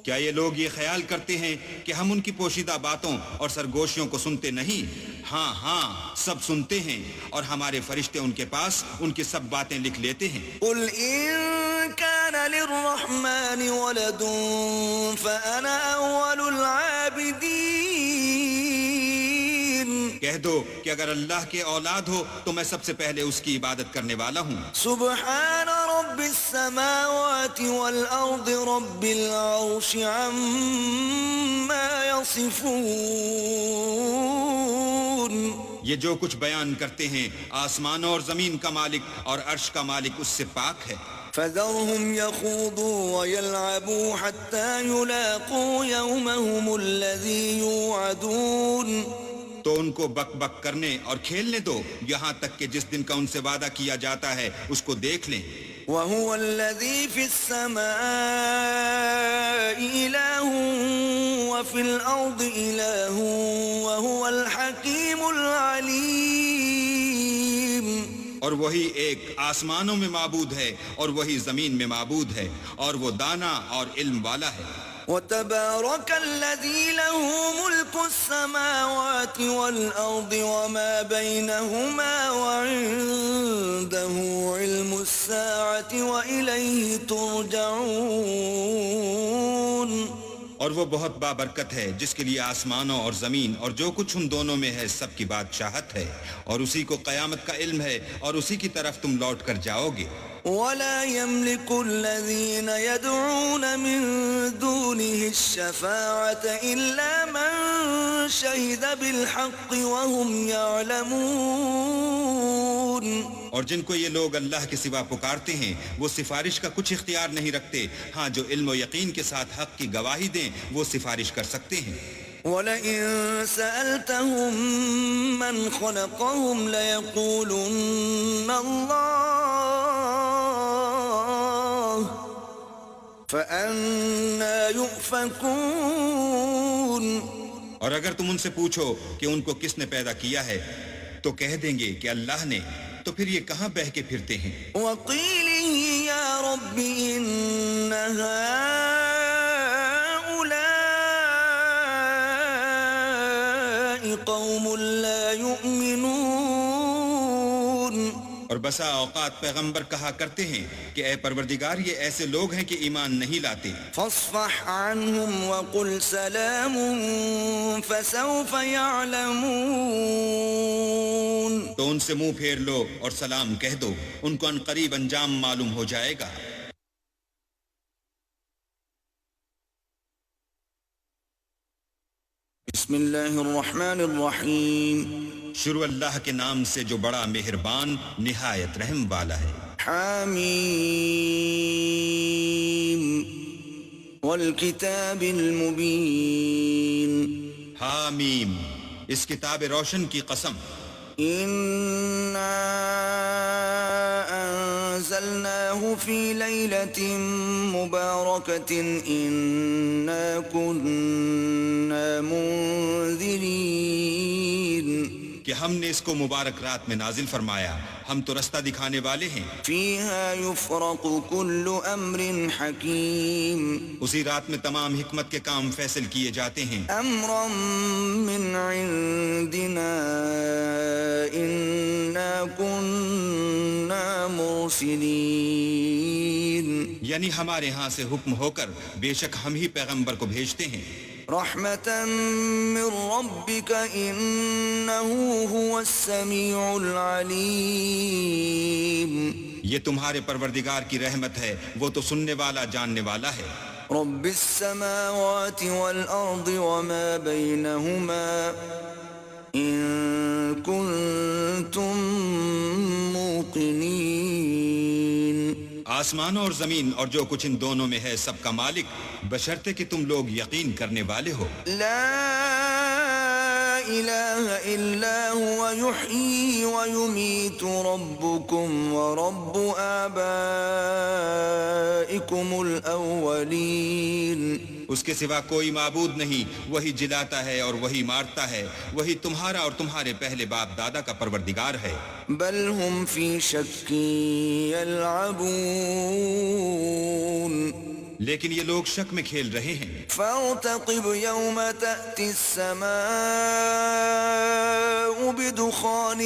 Speaker 2: کیا یہ لوگ یہ خیال کرتے ہیں کہ ہم ان کی پوشیدہ باتوں اور سرگوشیوں کو سنتے نہیں؟ ہاں ہاں سب سنتے ہیں اور ہمارے فرشتے ان کے پاس ان کی سب باتیں لکھ لیتے ہیں.
Speaker 1: قل إن كان للرحمن ولد فأنا أول العابدين.
Speaker 2: کہہ دو کہ اگر اللہ کے اولاد ہو تو میں سب سے پہلے اس کی عبادت کرنے والا ہوں.
Speaker 1: سبحان رب السماوات والأرض رب العرش عما يصفون.
Speaker 2: یہ جو کچھ بیان کرتے ہیں آسمانوں اور زمین کا مالک اور عرش کا مالک اس سے پاک ہے.
Speaker 1: فذرهم يخوضوا ويلعبوا حتى يلاقوا يومهم الذي يوعدون.
Speaker 2: تو ان کو بک بک کرنے اور کھیلنے دو یہاں تک کہ جس دن کا ان سے وعدہ کیا جاتا ہے اس کو دیکھ لیں.
Speaker 1: وهو الذي في السماء إله وفي الأرض إله وهو الحكيم العليم.
Speaker 2: اور وہی ایک آسمانوں میں معبود ہے اور وہی زمین میں معبود ہے اور وہ دانا اور علم والا ہے.
Speaker 1: وتبارك الذي له ملك السماوات والأرض وما بينهما وعنده علم الساعة وإليه ترجعون.
Speaker 2: اور وہ بہت بابرکت ہے جس کے لیے آسمانوں اور زمین اور جو کچھ ان دونوں میں ہے سب کی بادشاہت ہے اور اسی کو قیامت کا علم ہے اور اسی کی طرف تم لوٹ کر جاؤ گے.
Speaker 1: ولا يملك الذين يدعون من دونه الشفاعة إلا من شهد بالحق وهم يعلمون.
Speaker 2: اور جن کو یہ لوگ اللہ کے سوا پکارتے ہیں وہ سفارش کا کچھ اختیار نہیں رکھتے. ہاں جو علم و یقین کے ساتھ حق کی گواہی دیں وہ سفارش کر سکتے ہیں.
Speaker 1: وَلَئِن سَأَلْتَهُم مَّنْ خَلَقَهُمْ لَيَقُولُنَّ اللَّهُ فَأَنَّىٰ يُؤْفَكُونَ.
Speaker 2: اور اگر تم ان سے پوچھو کہ ان کو کس نے پیدا کیا ہے تو کہہ دیں گے کہ اللہ نے. تو پھر یہ کہاں بہہ کے پھرتے ہیں.
Speaker 1: وَقِيلِهِ يَا رَبِّ إِنَّ هَٰؤُلَاءِ قَوْمٌ لَّا يُؤْمِنُونَ.
Speaker 2: اور بسا اوقات پیغمبر کہا کرتے ہیں کہ اے پروردگار یہ ایسے لوگ ہیں کہ ایمان نہیں لاتے.
Speaker 1: فاصفح عنهم وقل سلام فسوف يعلمون.
Speaker 2: تو ان سے منہ پھیر لو اور سلام کہہ دو ان کو ان قریب انجام معلوم ہو جائے گا.
Speaker 1: بسم اللہ الرحمن الرحیم.
Speaker 2: شروع اللہ کے نام سے جو بڑا مہربان نہایت رحم والا ہے.
Speaker 1: حامیم والکتاب المبین.
Speaker 2: حامیم اس کتاب روشن کی قسم.
Speaker 1: اِنَّا أَنزَلْنَاهُ فِي لَيْلَةٍ مُبَارَكَةٍ إِنَّا كُنَّا مُنذِرِينَ.
Speaker 2: کہ ہم نے اس کو مبارک رات میں نازل فرمایا ہم تو رستہ دکھانے والے ہیں.
Speaker 1: فِيهَا يُفْرَقُ كُلُّ أَمْرٍ حَكِيمٍ.
Speaker 2: اسی رات میں تمام حکمت کے کام فیصل کیے جاتے ہیں.
Speaker 1: أَمْرًا مِّنْ عِندِنَا إِنَّا كُنَّا مُرْسِلِينَ.
Speaker 2: یعنی ہمارے ہاں سے حکم ہو کر بے شک ہم ہی پیغمبر کو بھیجتے ہیں.
Speaker 1: رحمة من ربك إنه هو السميع العليم.
Speaker 2: یہ تمہارے پروردگار کی رحمت ہے، وہ تو سننے والا جاننے والا ہے.
Speaker 1: رب السماوات والأرض وما بينهما إن كنتم موقنين.
Speaker 2: آسمانوں اور زمین اور جو کچھ ان دونوں میں ہے سب کا مالک، بشرطے کہ تم لوگ یقین کرنے والے ہو.
Speaker 1: لا إله إلا هو يحيي ويميت ربكم ورب آبائكم الأولين.
Speaker 2: اس کے سوا کوئی معبود نہیں، وہی جلاتا ہے اور وہی مارتا ہے، وہی تمہارا اور تمہارے پہلے باپ دادا کا پروردگار ہے.
Speaker 1: بل هم في شك يلعبون.
Speaker 2: لیکن یہ لوگ شک میں کھیل رہے ہیں.
Speaker 1: فارتقب يوم تأتي السماء بدخان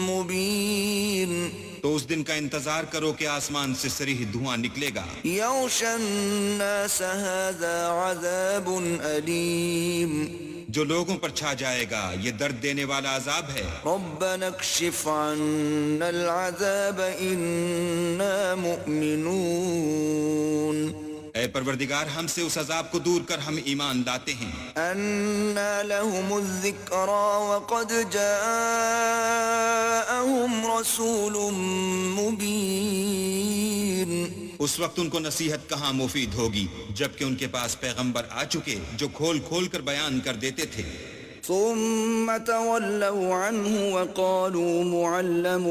Speaker 1: مبين.
Speaker 2: تو اس دن کا انتظار کرو کہ آسمان سے صریح دھواں نکلے گا.
Speaker 1: يغشى الناس هذا عذاب أليم.
Speaker 2: جو لوگوں پر چھا جائے گا یہ درد دینے والا عذاب ہے.
Speaker 1: ربنا اكشف عنا العذاب إنا مؤمنون.
Speaker 2: اے پروردگار ہم سے اس عذاب کو دور کر، ہم ایمان لاتے ہیں.
Speaker 1: أنى لهم الذكرى وقد جاءهم رسول مبين.
Speaker 2: اس وقت ان کو نصیحت کہاں مفید ہوگی جبکہ ان کے پاس پیغمبر آ چکے جو کھول کھول کر بیان کر دیتے تھے.
Speaker 1: ثم تولوا عنه وقالوا معلم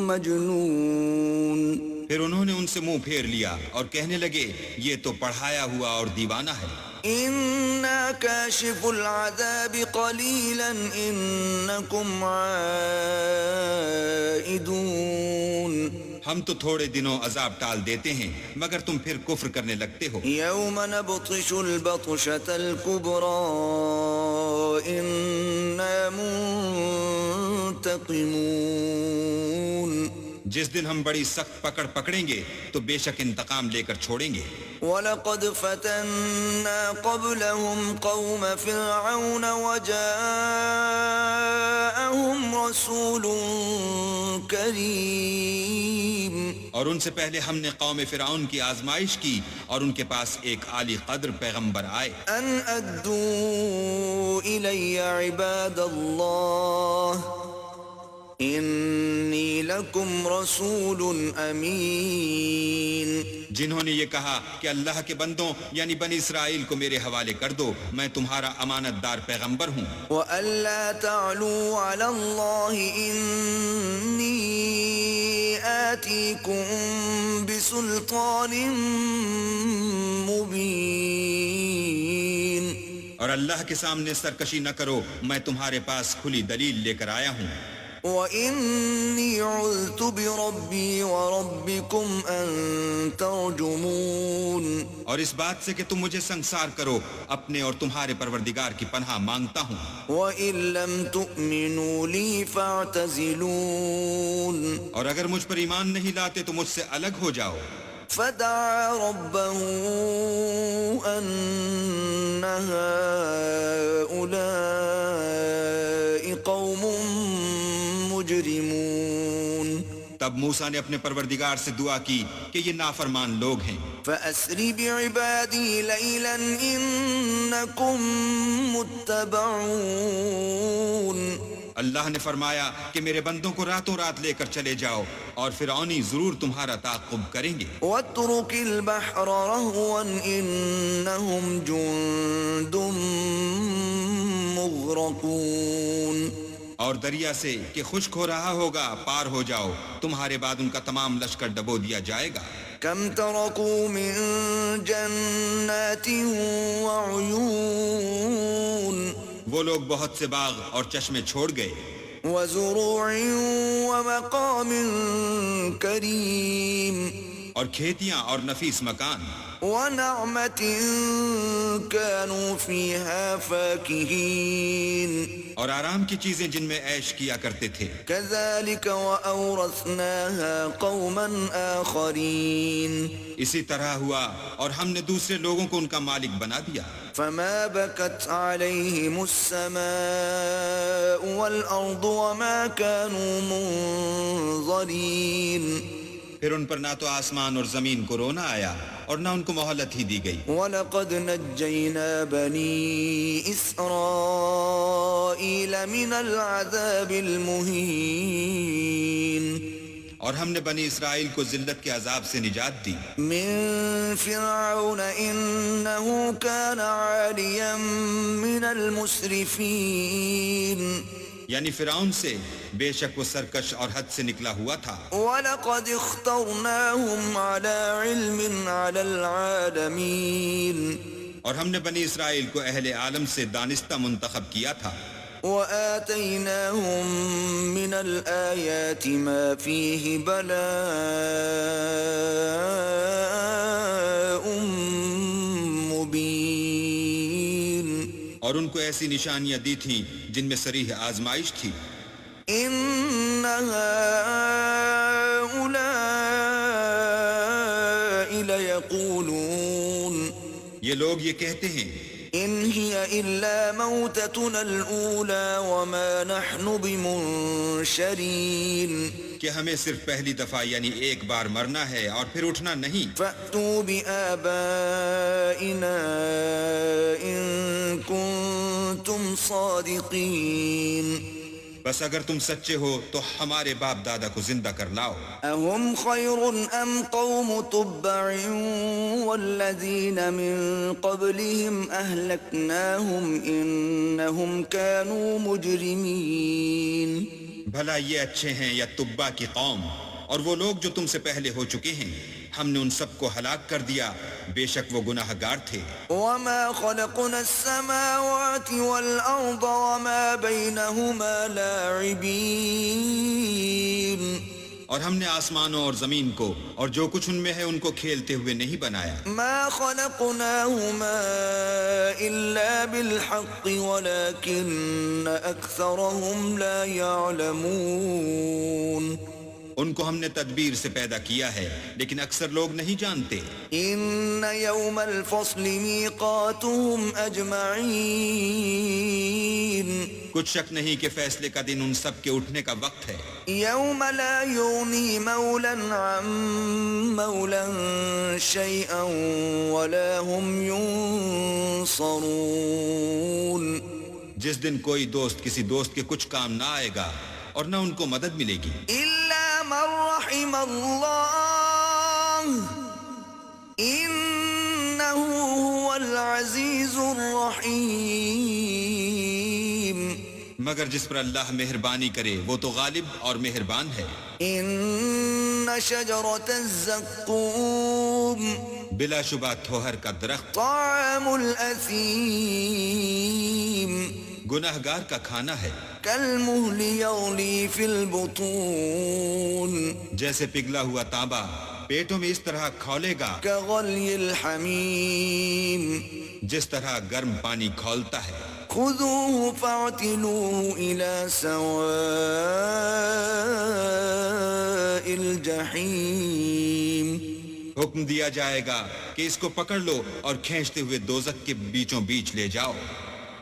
Speaker 1: مجنون.
Speaker 2: پھر انہوں نے ان سے منہ پھیر لیا اور کہنے لگے یہ تو پڑھایا ہوا اور دیوانہ ہے.
Speaker 1: إنا كاشف العذاب قليلا إنكم عائدون.
Speaker 2: ہم تو تھوڑے دنوں عذاب ٹال دیتے ہیں مگر تم پھر کفر کرنے لگتے ہو.
Speaker 1: يوم نبطش البطشة الكبرى إنا منتقمون.
Speaker 2: جس دن ہم بڑی سخت پکڑ پکڑیں گے تو بے شک انتقام لے کر چھوڑیں گے.
Speaker 1: وَلَقَدْ فَتَنَّا قَبْلَهُمْ قَوْمَ فِرْعَوْنَ وَجَاءَهُمْ رَسُولٌ كَرِيمٌ.
Speaker 2: اور ان سے پہلے ہم نے قوم فرعون کی آزمائش کی اور ان کے پاس ایک عالی قدر پیغمبر آئے.
Speaker 1: أَنْ أَدُّوا إِلَيَّ عِبَادَ اللَّهِ إِنِّي لَكُمْ رَسُولٌ أَمِينٌ.
Speaker 2: جنہوں نے یہ کہا کہ اللہ کے بندوں یعنی بنی اسرائیل کو میرے حوالے کر دو، میں تمہارا امانت دار پیغمبر ہوں.
Speaker 1: وَأَلَّا تَعْلُوا عَلَى اللَّهِ إِنِّي آتِيكُمْ بِسُلْطَانٍ مُبِينٍ.
Speaker 2: اور اللہ کے سامنے سرکشی نہ کرو، میں تمہارے پاس کھلی دلیل لے کر آیا ہوں.
Speaker 1: وَإِنِّي عُذْتُ بِرَبِّي وَرَبِّكُمْ أَن تَرْجُمُونِ.
Speaker 2: اور اس بات سے کہ تم مجھے سنگسار کرو، اپنے اور تمہارے پروردگار کی پناہ مانگتا ہوں.
Speaker 1: وَإِن لَّمْ تُؤْمِنُوا لِي فَاعْتَزِلُونِ.
Speaker 2: اور اگر مجھ پر ایمان نہیں لاتے تو مجھ سے الگ ہو جاؤ.
Speaker 1: فدعا ربه أن هؤلاء قوم مجرمون.
Speaker 2: تب موسیٰ نے اپنے پروردگار سے دعا کی کہ یہ نافرمان لوگ ہیں.
Speaker 1: فأسر بعبادي ليلا إنكم متبعون.
Speaker 2: اللہ نے فرمایا کہ میرے بندوں کو راتوں رات لے کر چلے جاؤ اور فرعونی ضرور تمہارا تعاقب کریں گے.
Speaker 1: واترك البحر رهوا إنهم جند مغرقون.
Speaker 2: اور دریا سے کہ خشک ہو رہا ہوگا پار ہو جاؤ، تمہارے بعد ان کا تمام لشکر ڈبو دیا جائے گا.
Speaker 1: كم تركوا من جنات وعيون.
Speaker 2: وہ لوگ بہت سے باغ اور چشمے چھوڑ گئے.
Speaker 1: وزروع ومقام کریم.
Speaker 2: اور کھیتیاں اور نفیس مکان.
Speaker 1: ونعمة كانوا فيها فاكهين
Speaker 2: اور آرام کی چیزیں جن میں عیش کیا کرتے تھے.
Speaker 1: كذلك وأورثناها قوما آخرين
Speaker 2: اسی طرح ہوا اور ہم نے دوسرے لوگوں کو ان کا مالک بنا دیا.
Speaker 1: فما بكت عليهم السماء والأرض وما كانوا منظرين.
Speaker 2: پھر ان پر نہ تو آسمان اور زمین کو رونا آیا اور نہ ان کو مہلت ہی دی گئی.
Speaker 1: وَلَقَدْ نَجَّيْنَا بَنِي إِسْرَائِيلَ مِنَ الْعَذَابِ الْمُهِينِ.
Speaker 2: اور ہم نے بنی اسرائیل کو ذلت کے عذاب سے نجات دی.
Speaker 1: من فرعون إنه كان عاليا من المسرفين.
Speaker 2: یعنی فرعون سے بے شک وہ سرکش اور حد سے نکلا ہوا تھا.
Speaker 1: وَلَقَدْ اخْتَرْنَاهُمْ عَلَى عِلْمٍ عَلَى الْعَالَمِينَ.
Speaker 2: اور ہم نے بنی اسرائیل کو اہل عالم سے دانستہ منتخب کیا تھا.
Speaker 1: وَآتَيْنَاهُمْ مِنَ الْآيَاتِ مَا فِيهِ بَلَاءٌ مُبِينٌ.
Speaker 2: اور ان کو ایسی نشانیاں دی تھیں جن میں صریح آزمائش تھی.
Speaker 1: إِنَّ هَؤُلَاءِ لَيَقُولُونَ.
Speaker 2: یہ لوگ یہ کہتے ہیں
Speaker 1: إِنْ هِيَ إِلَّا مَوْتَتُنَا الْأُولَى وَمَا نَحْنُ بِمُنشَرِينَ.
Speaker 2: کہ ہمیں صرف پہلی دفعہ یعنی ایک بار مرنا ہے اور پھر اٹھنا نہیں.
Speaker 1: فَأْتُوا بِآبَائِنَا إِن كُنتُمْ صَادِقِينَ.
Speaker 2: بس اگر تم سچے ہو تو ہمارے باپ دادا کو زندہ کر لاؤ.
Speaker 1: أَهُمْ خَيْرٌ أَمْ قَوْمُ تُبَّعٍ وَالَّذِينَ مِن قَبْلِهِمْ أَهْلَكْنَاهُمْ إِنَّهُمْ كَانُوا مُجْرِمِينَ.
Speaker 2: بھلا یہ اچھے ہیں یا تبا کی قوم؟ اور وہ لوگ جو تم سے پہلے ہو چکے ہیں ہم نے ان سب کو ہلاک کر دیا، بے شک وہ گناہ گار تھے.
Speaker 1: وَمَا خَلَقْنَا السَّمَاوَاتِ وَالْأَرْضَ وَمَا بَيْنَهُمَا لَاعِبِينَ.
Speaker 2: اور ہم نے آسمانوں اور زمین کو اور جو کچھ ان میں ہے ان کو کھیلتے ہوئے نہیں بنایا.
Speaker 1: مَا خَلَقْنَاهُمَا إِلَّا بِالْحَقِّ وَلَكِنَّ أَكْثَرَهُمْ لَا يَعْلَمُونَ.
Speaker 2: ان کو ہم نے تدبیر سے پیدا کیا ہے لیکن اکثر لوگ نہیں جانتے.
Speaker 1: إِنَّ يَوْمَ الْفَصْلِ مِيقَاتُهُمْ أَجْمَعِينَ.
Speaker 2: کچھ شک نہیں کہ فیصلے کا دن ان سب کے اٹھنے کا وقت ہے.
Speaker 1: يَوْمَ لَا يُغْنِي مَوْلًى عَن مَوْلًى شَيْئًا وَلَا هُمْ يُنصَرُونَ.
Speaker 2: جس دن کوئی دوست کسی دوست کے کچھ کام نہ آئے گا اور نہ ان کو مدد ملے گی.
Speaker 1: إِلَّا مَن رَّحِمَ اللَّهُ إِنَّهُ هُوَ الْعَزِيزُ الرَّحِيمُ.
Speaker 2: مگر جس پر اللہ مہربانی کرے وہ تو غالب اور مہربان ہے.
Speaker 1: إِنَّ شَجَرَةَ الزَّقُّومِ
Speaker 2: بلا شبہ تھوہر کا درخت
Speaker 1: طَعَامُ الْأَثِيمِ.
Speaker 2: گناہ گار کا کھانا ہے.
Speaker 1: كَالْمُهْلِ يَغْلِي فِي الْبُطُونِ
Speaker 2: جیسے پگھلا ہوا تانبا پیٹوں میں اس طرح کھولے گا
Speaker 1: كَغَلْيِ الْحَمِيمِ.
Speaker 2: جس طرح گرم پانی کھولتا ہے.
Speaker 1: خُذُوهُ فَاعْتِلُوهُ إِلَى سَوَاءِ الْجَحِيمِ.
Speaker 2: حکم دیا جائے گا کہ اس کو پکڑ لو اور کھینچتے ہوئے دوزخ کے بیچوں بیچ لے جاؤ.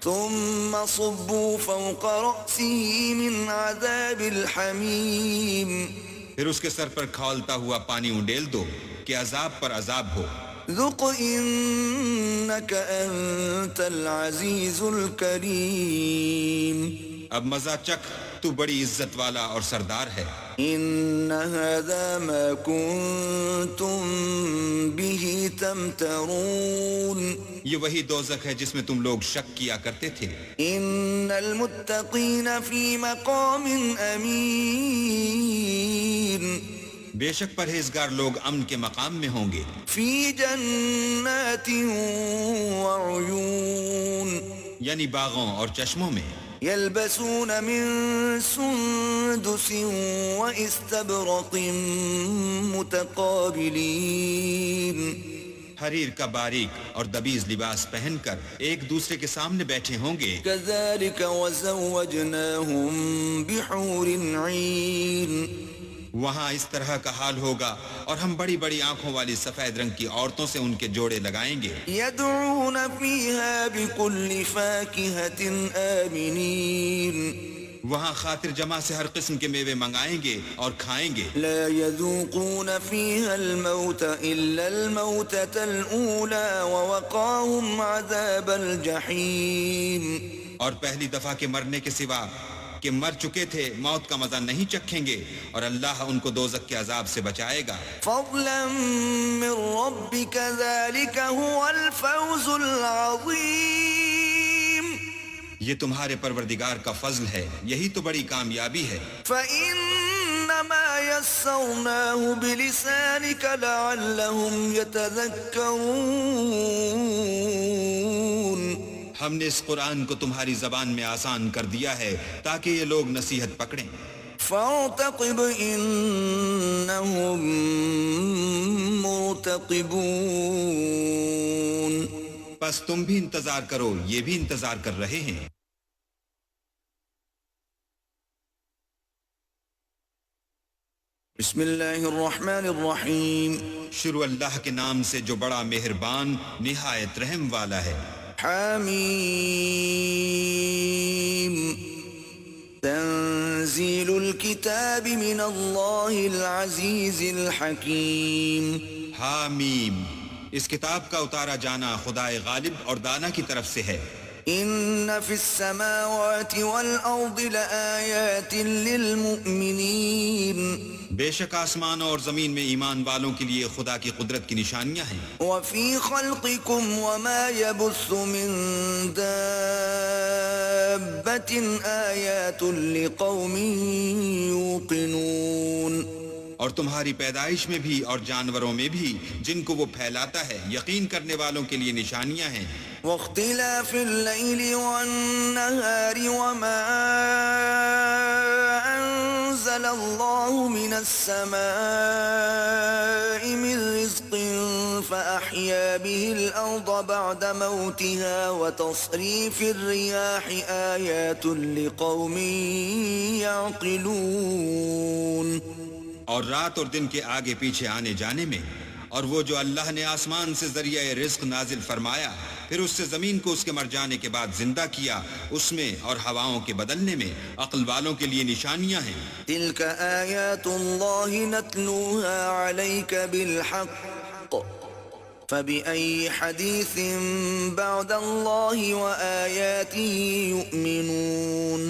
Speaker 1: ثُمَّ صُبُّوا فَوْقَ رَأْسِهِ مِنْ عَذَابِ الْحَمِيمِ.
Speaker 2: پھر اس کے سر پر کھولتا ہوا پانی انڈیل دو کہ عذاب پر عذاب ہو.
Speaker 1: ذُقْ إِنَّكَ أَنْتَ الْعَزِيزُ الْكَرِيمُ.
Speaker 2: اب مزہ چکھ، تو بڑی عزت والا اور سردار ہے.
Speaker 1: إِنَّ هَذَا مَا كُنْتُمْ بِهِ تَمْتَرُونَ.
Speaker 2: یہ وہی دوزخ ہے جس میں تم لوگ شک کیا کرتے تھے.
Speaker 1: إِنَّ الْمُتَّقِينَ فِي مَقَامٍ أَمِينٍ.
Speaker 2: بے شک پرہیزگار لوگ امن کے مقام میں ہوں گے.
Speaker 1: فِي جَنَّاتٍ وَعُيُونٍ.
Speaker 2: یعنی باغوں اور چشموں میں.
Speaker 1: يَلْبَسُونَ مِن سُندُسٍ وَإِسْتَبْرَقٍ مُتَقَابِلِينَ.
Speaker 2: حریر کا باریک اور دبیز لباس پہن کر ایک دوسرے کے سامنے بیٹھے ہوں گے.
Speaker 1: كذلك وزوجناهم بحور عين
Speaker 2: وہاں اس طرح کا حال ہوگا اور ہم بڑی بڑی آنکھوں والی سفید رنگ کی عورتوں سے ان کے جوڑے لگائیں گے.
Speaker 1: يدعون فيها بكل فاكهة آمنين
Speaker 2: وہاں خاطر جمع سے ہر قسم کے میوے منگائیں گے اور کھائیں گے.
Speaker 1: لا يذوقون فيها الموت إلا الموتة الأولى ووقاهم عذاب الجحيم
Speaker 2: اور پہلی دفعہ کے مرنے کے سوا کہ مر چکے تھے موت کا مزہ نہیں چکھیں گے اور اللہ ان کو دوزخ کے عذاب سے بچائے گا.
Speaker 1: فضلا من ربك ذلك هو الفوز العظيم
Speaker 2: یہ تمہارے پروردگار کا فضل ہے، یہی تو بڑی کامیابی ہے.
Speaker 1: فإنما يسرناه بلسانك لعلهم يتذكرون
Speaker 2: ہم نے اس قرآن کو تمہاری زبان میں آسان کر دیا ہے تاکہ یہ لوگ نصیحت پکڑیں.
Speaker 1: فارتقب انہم مرتقبون
Speaker 2: پس تم بھی انتظار کرو، یہ بھی انتظار کر رہے ہیں.
Speaker 1: بسم اللہ الرحمن الرحیم
Speaker 2: شروع اللہ کے نام سے جو بڑا مہربان نہایت رحم والا ہے.
Speaker 1: حمیم تنزیل الكتاب من اللہ العزیز الحکیم.
Speaker 2: حامیم اس کتاب کا اتارا جانا خدائے غالب اور دانا کی طرف سے ہے.
Speaker 1: ان فی السماوات والارض لآیات للمؤمنین
Speaker 2: بے شک آسمانوں اور زمین میں ایمان والوں کے لیے خدا کی قدرت کی نشانیاں ہیں.
Speaker 1: وفی خلقکم وما يبث من دابة آیات لقوم یوقنون
Speaker 2: اور تمہاری پیدائش میں بھی اور جانوروں میں بھی جن کو وہ پھیلاتا ہے یقین کرنے والوں کے لیے نشانیاں ہیں.
Speaker 1: واختلاف اللیل والنہار وما انزل اللہ من السماء من رزق فأحیا به الارض بعد موتها وتصریف الریاح آیات لقوم یعقلون.
Speaker 2: اور رات اور دن کے آگے پیچھے آنے جانے میں، اور وہ جو اللہ نے آسمان سے ذریعہ رزق نازل فرمایا پھر اس سے زمین کو اس کے مر جانے کے بعد زندہ کیا، اس میں اور ہواؤں کے بدلنے میں عقل والوں کے لیے نشانیاں ہیں.
Speaker 1: تلك آیات اللہ نتلوها علیک بالحق فبأي حدیث بعد اللہ وآیاته یؤمنون.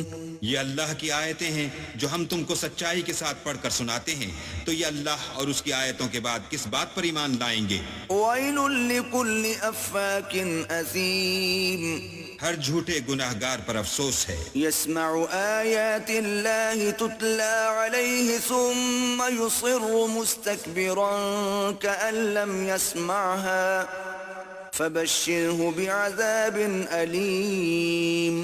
Speaker 2: یہ اللہ کی آیتیں ہیں جو ہم تم کو سچائی کے ساتھ پڑھ کر سناتے ہیں، تو یہ اللہ اور اس کی آیتوں کے بعد کس بات پر ایمان لائیں گے.
Speaker 1: ویل لکل افاک اثیم
Speaker 2: ہر جھوٹے گناہگار پر افسوس ہے.
Speaker 1: یسمع آیات اللہ تتلا علیہ ثم یصر مستکبرا کأن لم یسمعها فبشرہ بعذاب علیم.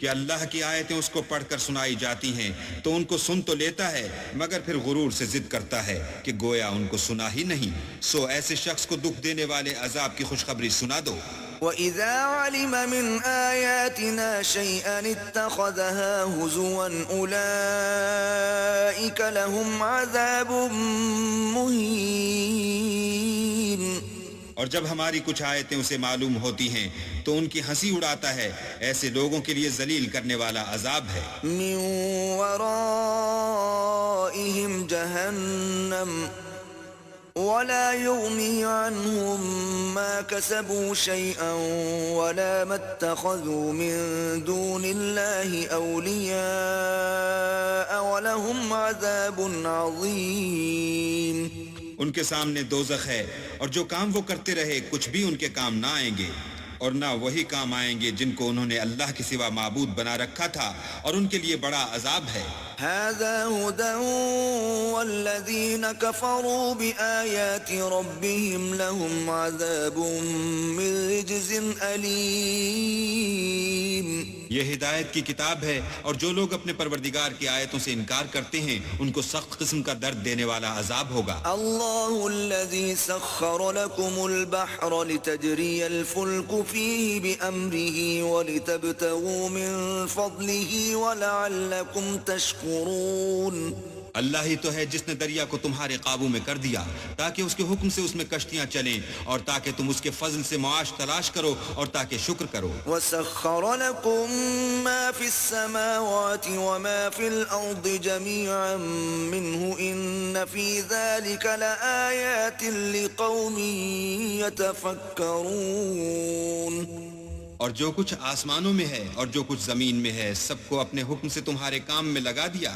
Speaker 2: کہ اللہ کی آیتیں اس کو پڑھ کر سنائی جاتی ہیں تو ان کو سن تو لیتا ہے مگر پھر غرور سے ضد کرتا ہے کہ گویا ان کو سنا ہی نہیں، سو ایسے شخص کو دکھ دینے والے عذاب کی خوشخبری سنا دو.
Speaker 1: وَإِذَا عَلِمَ مِنْ آيَاتِنَا شَيْئًا اتَّخَذَهَا هُزُوًا أُولَئِكَ لَهُمْ عَذَابٌ مُهِينٌ.
Speaker 2: اور جب ہماری کچھ آیتیں اسے معلوم ہوتی ہیں تو ان کی ہنسی اڑاتا ہے، ایسے لوگوں کے لیے ذلیل کرنے والا عذاب ہے.
Speaker 1: مِنْ وَرَائِهِمْ جَهَنَّمُ وَلَا يُغْنِي عَنْهُمْ مَا كَسَبُوا شَيْئًا وَلَا مَا اتَّخَذُوا مِنْ دُونِ اللَّهِ أَوْلِيَاءَ وَلَهُمْ عَذَابٌ عَظِيمٌ.
Speaker 2: ان کے سامنے دوزخ ہے اور جو کام وہ کرتے رہے کچھ بھی ان کے کام نہ آئیں گے، اور نہ وہی کام آئیں گے جن کو انہوں نے اللہ کے سوا معبود بنا رکھا تھا، اور ان کے لیے بڑا عذاب ہے.
Speaker 1: هذا هدى والذين كفروا بآيات ربهم لهم عذاب من رجز أليم.
Speaker 2: یہ ہدایت کی کتاب ہے، اور جو لوگ اپنے پروردگار کی آیتوں سے انکار کرتے ہیں ان کو سخت قسم کا درد دینے والا عذاب ہوگا۔
Speaker 1: الله الذي سخر لكم البحر لتجري الفلك فيه بأمره ولتبتغوا من فضله ولعلكم تشكرون۔
Speaker 2: اللہ ہی تو ہے جس نے دریا کو تمہارے قابو میں کر دیا تاکہ اس کے حکم سے اس میں کشتیاں چلیں، اور تاکہ تم اس کے فضل سے معاش تلاش کرو، اور تاکہ شکر کرو۔
Speaker 1: وسخر لكم ما في السماوات وما في الأرض جميعا منه إن في ذلك لآيات لقوم يتفكرون۔
Speaker 2: اور جو کچھ آسمانوں میں ہے اور جو کچھ زمین میں ہے سب کو اپنے حکم سے تمہارے کام میں لگا دیا،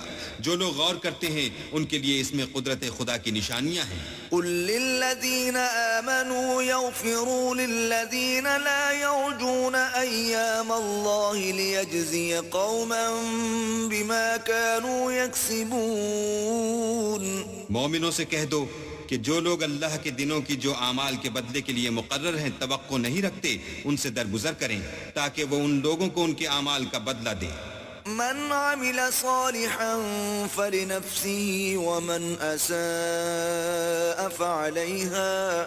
Speaker 2: جو لوگ غور کرتے ہیں ان کے لیے اس میں قدرت خدا کی نشانیاں ہیں۔
Speaker 1: قل للذين آمنوا يغفروا للذين لا يرجون أيام الله ليجزي قوما بما كانوا يكسبون۔
Speaker 2: مومنوں سے کہہ دو کہ جو لوگ اللہ کے دنوں کی جو اعمال کے بدلے کے لیے مقرر ہیں توقع نہیں رکھتے ان سے درگزر کریں تاکہ وہ ان لوگوں کو ان کے اعمال کا بدلہ دے۔
Speaker 1: من عمل صالحا فلنفسه ومن أساء فعليها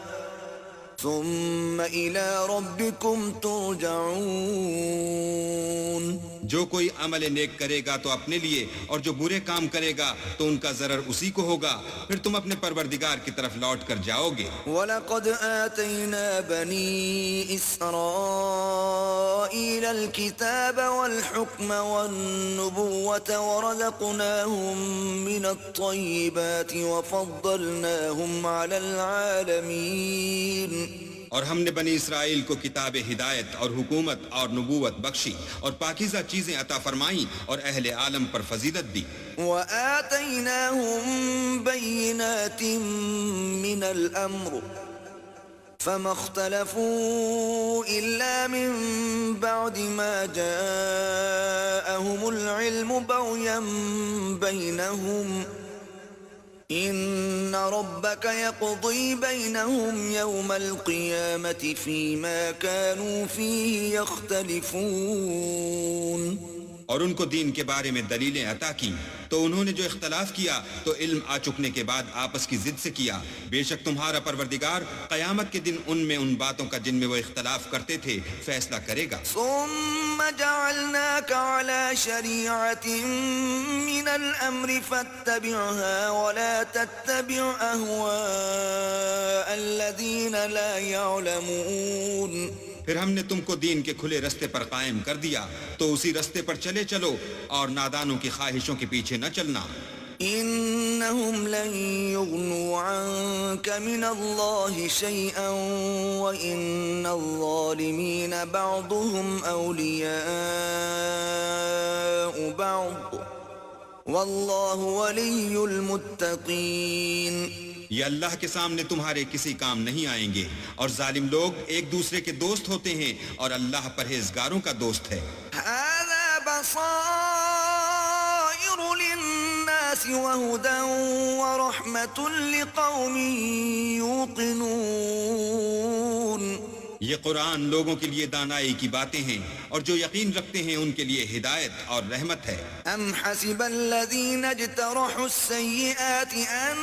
Speaker 1: ثم إلى ربكم ترجعون۔ جو
Speaker 2: کوئی عمل نیک کرے گا تو اپنے لیے، اور جو برے کام کرے گا تو ان کا ضرر اسی کو ہوگا، پھر تم اپنے پروردگار کی طرف لوٹ کر جاؤ گے۔
Speaker 1: وَلَقَدْ آتَيْنَا بَنِي إِسْرَائِيلَ الْكِتَابَ وَالْحُكْمَ وَالنُّبُوَّةَ وَرَزَقْنَاهُمْ مِنَ الطَّيِّبَاتِ وَفَضَّلْنَاهُمْ عَلَى الْعَالَمِينَ۔
Speaker 2: اور ہم نے بنی اسرائیل کو کتاب ہدایت اور حکومت اور نبوت بخشی اور پاکیزہ چیزیں عطا فرمائیں اور اہل عالم پر فضیلت دی۔
Speaker 1: وَآتَيْنَاهُمْ بَيِّنَاتٍ مِّنَ الْأَمْرِ فَمَا اخْتَلَفُوا إِلَّا مِن بَعْدِ مَا جَاءَهُمُ الْعِلْمُ بَغْيًا بَيْنَهُمْ إِنَّ رَبَّكَ يَقْضِي بَيْنَهُمْ يَوْمَ الْقِيَامَةِ فِيمَا كَانُوا فِيهِ يَخْتَلِفُونَ۔
Speaker 2: اور ان کو دین کے بارے میں دلیلیں عطا کی تو انہوں نے جو اختلاف کیا تو علم آ چکنے کے بعد آپس کی ضد سے کیا۔ بے شک تمہارا پروردگار قیامت کے دن ان میں ان باتوں کا جن میں وہ اختلاف کرتے تھے فیصلہ کرے گا۔
Speaker 1: ثم جعلناك على شريعة من الأمر فاتبعها ولا تتبع أهواء الذين لا يعلمون۔
Speaker 2: پھر ہم نے تم کو دین کے کھلے رستے پر قائم کر دیا تو اسی رستے پر چلے چلو اور نادانوں کی خواہشوں کے پیچھے نہ چلنا۔
Speaker 1: إنهم لن يغنوا عنك من الله شيئا وإن الظالمين بعضهم أولياء بعض والله ولي المتقين۔
Speaker 2: یہ اللہ کے سامنے تمہارے کسی کام نہیں آئیں گے، اور ظالم لوگ ایک دوسرے کے دوست ہوتے ہیں اور اللہ پرہیزگاروں کا دوست ہے۔
Speaker 1: هذا بصائر للناس وهدى ورحمة لقوم يوقنون۔
Speaker 2: یہ قرآن لوگوں کے لیے دانائی کی باتیں ہیں، اور جو یقین رکھتے ہیں ان کے لیے ہدایت اور رحمت ہے۔
Speaker 1: ام حسب الذين اجترحوا السيئات ان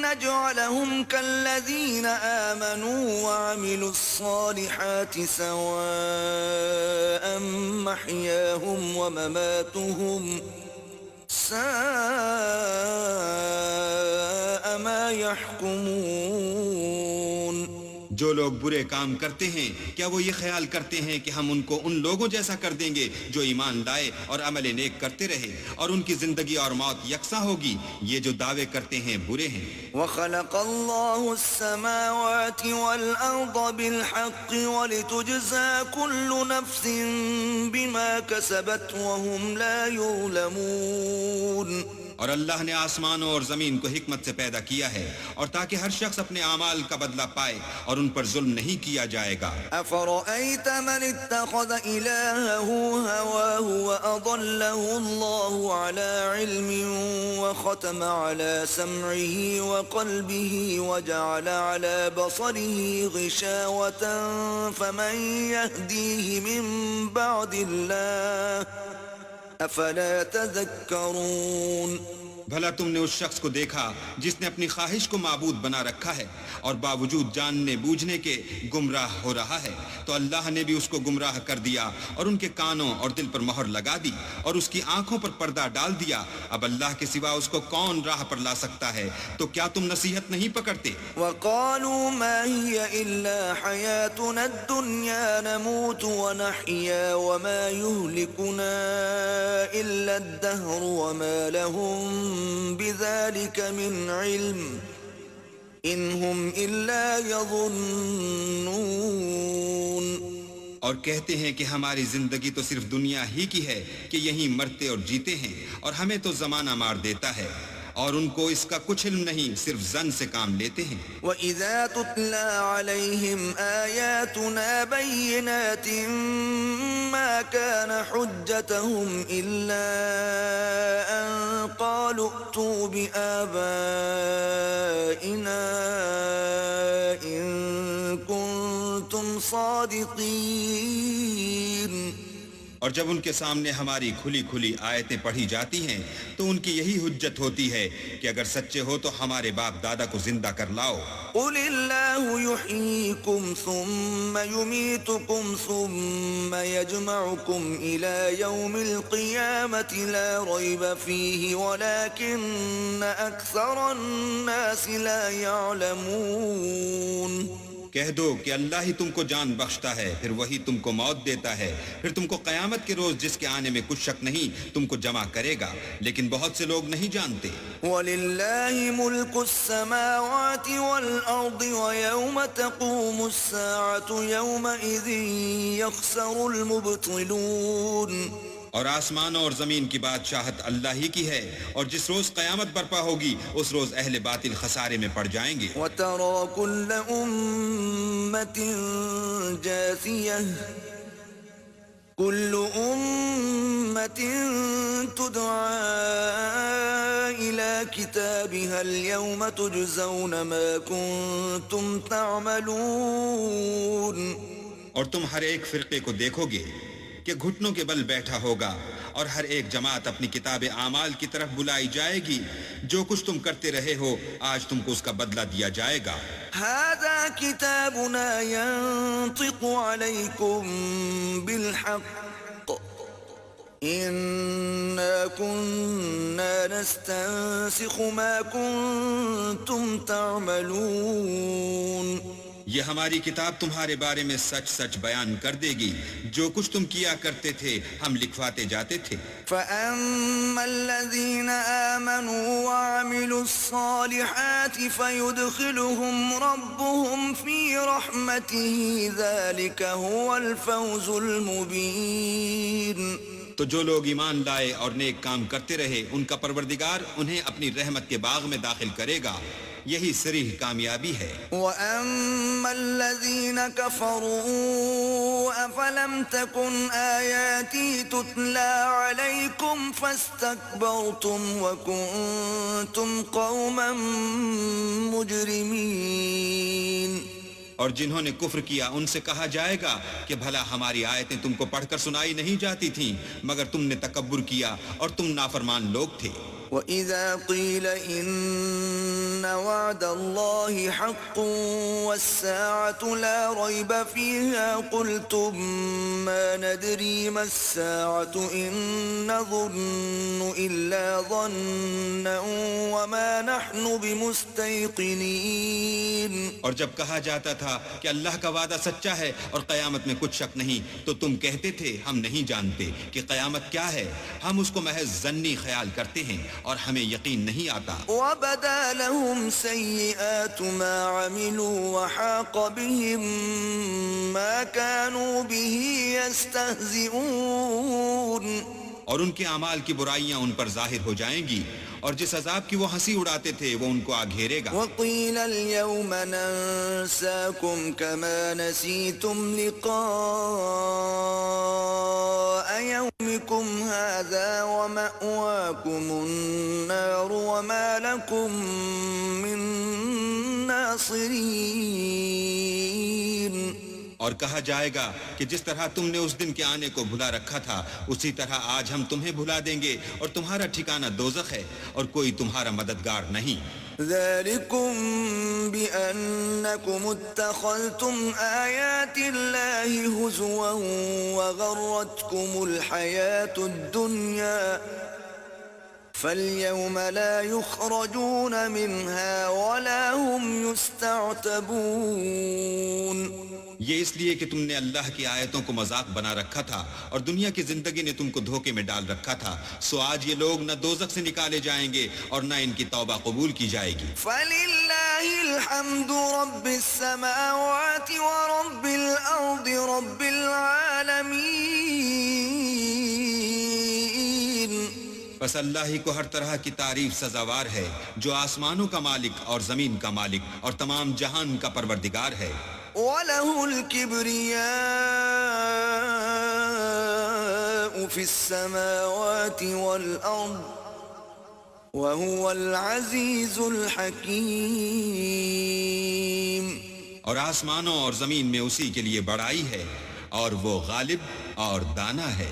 Speaker 1: نجعلهم كالذين آمنوا وعملوا الصالحات سواء محياهم ومماتهم ساء ما يحكمون۔
Speaker 2: جو لوگ برے کام کرتے ہیں کیا وہ یہ خیال کرتے ہیں کہ ہم ان کو ان لوگوں جیسا کر دیں گے جو ایمان لائے اور عمل نیک کرتے رہے اور ان کی زندگی اور موت یکساں ہوگی؟ یہ جو دعوے کرتے ہیں برے ہیں۔
Speaker 1: وَخَلَقَ اللَّهُ السَّمَاوَاتِ وَالْأَرْضَ بِالْحَقِّ وَلِتُجْزَى كُلُّ نَفْسٍ بِمَا كَسَبَتْ وَهُمْ لَا يُظْلَمُونَ۔
Speaker 2: اور اللہ نے آسمانوں اور زمین کو حکمت سے پیدا کیا ہے اور تاکہ ہر شخص اپنے اعمال کا بدلہ پائے اور ان پر ظلم نہیں کیا جائے گا۔
Speaker 1: أفرأيت من اتخذ إلهه هواه وأضله الله على علم وختم على سمعه وقلبه وجعل على بصره غشاوة فمن يهديه من بعد الله أفلا تذكرون۔
Speaker 2: بھلا تم نے اس شخص کو دیکھا جس نے اپنی خواہش کو معبود بنا رکھا ہے اور باوجود جاننے بوجھنے کے گمراہ ہو رہا ہے، تو اللہ نے بھی اس کو گمراہ کر دیا اور ان کے کانوں اور دل پر مہر لگا دی اور اس کی آنکھوں پر پردہ ڈال دیا۔ اب اللہ کے سوا اس کو کون راہ پر لا سکتا ہے؟ تو کیا تم نصیحت نہیں پکڑتے؟
Speaker 1: وقالوا ما هي إلا حياتنا الدنيا نموت ونحيا وما يهلكنا إلا الدهر وما لهم بذلك من علم إن هم إلا يظنون۔
Speaker 2: اور کہتے ہیں کہ ہماری زندگی تو صرف دنیا ہی کی ہے کہ یہیں مرتے اور جیتے ہیں اور ہمیں تو زمانہ مار دیتا ہے اور ان کو اس کا کچھ علم نہیں، صرف ظن سے کام لیتے ہیں۔
Speaker 1: وَإِذَا تُتْلَى عَلَيْهِمْ آيَاتُنَا بَيِّنَاتٍ مَا كَانَ حُجَّتَهُمْ إِلَّا أَن قَالُوا ائْتُوا بِآبَائِنَا إِن كُنتُمْ صَادِقِينَ۔
Speaker 2: اور جب ان کے سامنے ہماری کھلی کھلی آیتیں پڑھی جاتی ہیں تو ان کی یہی حجت ہوتی ہے کہ اگر سچے ہو تو ہمارے باپ دادا کو زندہ کر لاؤ۔
Speaker 1: قل اللہ یحییکم ثم یمیتکم ثم یجمعکم الی یوم القیامة لا ریب فیہ ولکن اکثر الناس لا یعلمون۔
Speaker 2: کہہ دو کہ اللہ ہی تم کو جان بخشتا ہے، پھر وہی تم کو موت دیتا ہے، پھر تم کو قیامت کے روز جس کے آنے میں کچھ شک نہیں تم کو جمع کرے گا، لیکن بہت سے لوگ نہیں جانتے۔
Speaker 1: وَلِلَّهِ مُلْكُ السَّمَاوَاتِ وَالْأَرْضِ وَيَوْمَ تَقُومُ السَّاعَةُ يَوْمَئِذٍ يَخْسَرُ الْمُبْطِلُونَ۔
Speaker 2: اور آسمانوں اور زمین کی بادشاہت اللہ ہی کی ہے، اور جس روز قیامت برپا ہوگی اس روز اہل باطل خسارے میں پڑ جائیں گے۔
Speaker 1: وَتَرَى كُلَّ أُمَّةٍ جَاثِيَةً كُلُّ أُمَّةٍ تُدْعَى إِلَى كِتَابِهَا الْيَوْمَ تُجْزَوْنَ مَا كُنتُمْ تَعْمَلُونَ۔
Speaker 2: اور تم ہر ایک فرقے کو دیکھو گے کہ گھٹنوں کے بل بیٹھا ہوگا اور ہر ایک جماعت اپنی کتاب اعمال کی طرف بلائی جائے گی، جو کچھ تم کرتے رہے ہو آج تم کو اس کا بدلہ دیا جائے گا۔
Speaker 1: هذا كتابنا ينطق عليكم بالحق إنا كنا نستنسخ ما كنتم تعملون۔
Speaker 2: یہ ہماری کتاب تمہارے بارے میں سچ سچ بیان کر دے گی، جو کچھ تم کیا کرتے تھے ہم لکھواتے جاتے تھے۔
Speaker 1: فَأَمَّا الَّذِينَ آمَنُوا وَعَمِلُوا الصَّالِحَاتِ فَيُدْخِلُهُمْ رَبُّهُمْ فِي رَحْمَتِهِ ذَلِكَ هُوَ الْفَوْزُ الْمُبِينُ۔
Speaker 2: تو جو لوگ ایمان لائے اور نیک کام کرتے رہے ان کا پروردگار انہیں اپنی رحمت کے باغ میں داخل کرے گا، یہی صریح کامیابی ہے۔
Speaker 1: وَأَمَّا الَّذِينَ كَفَرُوا أَفَلَمْ تَكُنْ آيَاتِي تُتْلَى عَلَيْكُمْ فَاسْتَكْبَرْتُمْ وَكُنْتُمْ قَوْمًا مُجْرِمِينَ۔
Speaker 2: اور جنہوں نے کفر کیا ان سے کہا جائے گا کہ بھلا ہماری آیتیں تم کو پڑھ کر سنائی نہیں جاتی تھیں، مگر تم نے تکبر کیا اور تم نافرمان لوگ تھے۔
Speaker 1: وَإِذَا قِيلَ إِنَّ وَعْدَ اللَّهِ حَقٌّ وَالسَّاعَةُ لَا رَيْبَ فِيهَا قُلْتُمْ مَا نَدْرِي مَا السَّاعَةُ إِن نَّظُنُّ إِلَّا ظَنًّا وَمَا نَحْنُ بِمُسْتَيْقِنِينَ۔
Speaker 2: اور جب کہا جاتا تھا کہ اللہ کا وعدہ سچا ہے اور قیامت میں کچھ شک نہیں تو تم کہتے تھے ہم نہیں جانتے کہ قیامت کیا ہے، ہم اس کو محض ظنی خیال کرتے ہیں اور ہمیں یقین نہیں آتا۔
Speaker 1: وَبَدَا لَهُمْ سَيِّئَاتُ مَا عَمِلُوا وَحَاقَ بِهِم مَّا كَانُوا بِهِ يَسْتَهْزِئُونَ۔
Speaker 2: اور ان کے اعمال کی برائیاں ان پر ظاہر ہو جائیں گی، اور جس عذاب کی وہ ہنسی اڑاتے تھے وہ ان کو آ گھیرے گا۔
Speaker 1: وَقِيلَ الْيَوْمَ نَنسَاكُمْ كَمَا نَسِيتُمْ لِقَاءَ يَوْمِكُمْ هَذَا وَمَأْوَاكُمُ النَّارُ وَمَا لَكُمْ مِن نَاصِرِينَ۔
Speaker 2: اور کہا جائے گا کہ جس طرح تم نے اس دن کے آنے کو بھلا رکھا تھا اسی طرح آج ہم تمہیں بھلا دیں گے، اور تمہارا ٹھکانہ دوزخ ہے اور کوئی تمہارا مددگار نہیں۔
Speaker 1: ذَلِكُمْ بِأَنَّكُمُ اتَّخَذْتُمْ آيَاتِ اللَّهِ هُزُوًا وَغَرَّتْكُمُ الْحَيَاةُ الدُّنْيَا فَالْيَوْمَ لَا يُخْرَجُونَ مِنْهَا وَلَا هُمْ يُسْتَعْتَبُونَ۔
Speaker 2: یہ اس لیے کہ تم نے اللہ کی آیتوں کو مذاق بنا رکھا تھا اور دنیا کی زندگی نے تم کو دھوکے میں ڈال رکھا تھا، سو آج یہ لوگ نہ دوزخ سے نکالے جائیں گے اور نہ ان کی توبہ قبول کی جائے گی۔
Speaker 1: فَلِلَّهِ الْحَمْدُ رَبِّ السَّمَاوَاتِ وَرَبِّ الْأَرْضِ رَبِّ الْعَالَمِينَ۔
Speaker 2: بس اللہ ہی کو ہر طرح کی تعریف سزاوار ہے، جو آسمانوں کا مالک اور زمین کا مالک اور تمام جہان کا پروردگار ہے۔
Speaker 1: وَلَهُ الْكِبْرِيَاءُ فِي السَّمَاوَاتِ وَالْأَرْضِ وَهُوَ الْعَزِيزُ الْحَكِيمُ۔
Speaker 2: اور آسمانوں اور زمین میں اسی کے لیے بڑائی ہے اور وہ غالب اور دانا ہے۔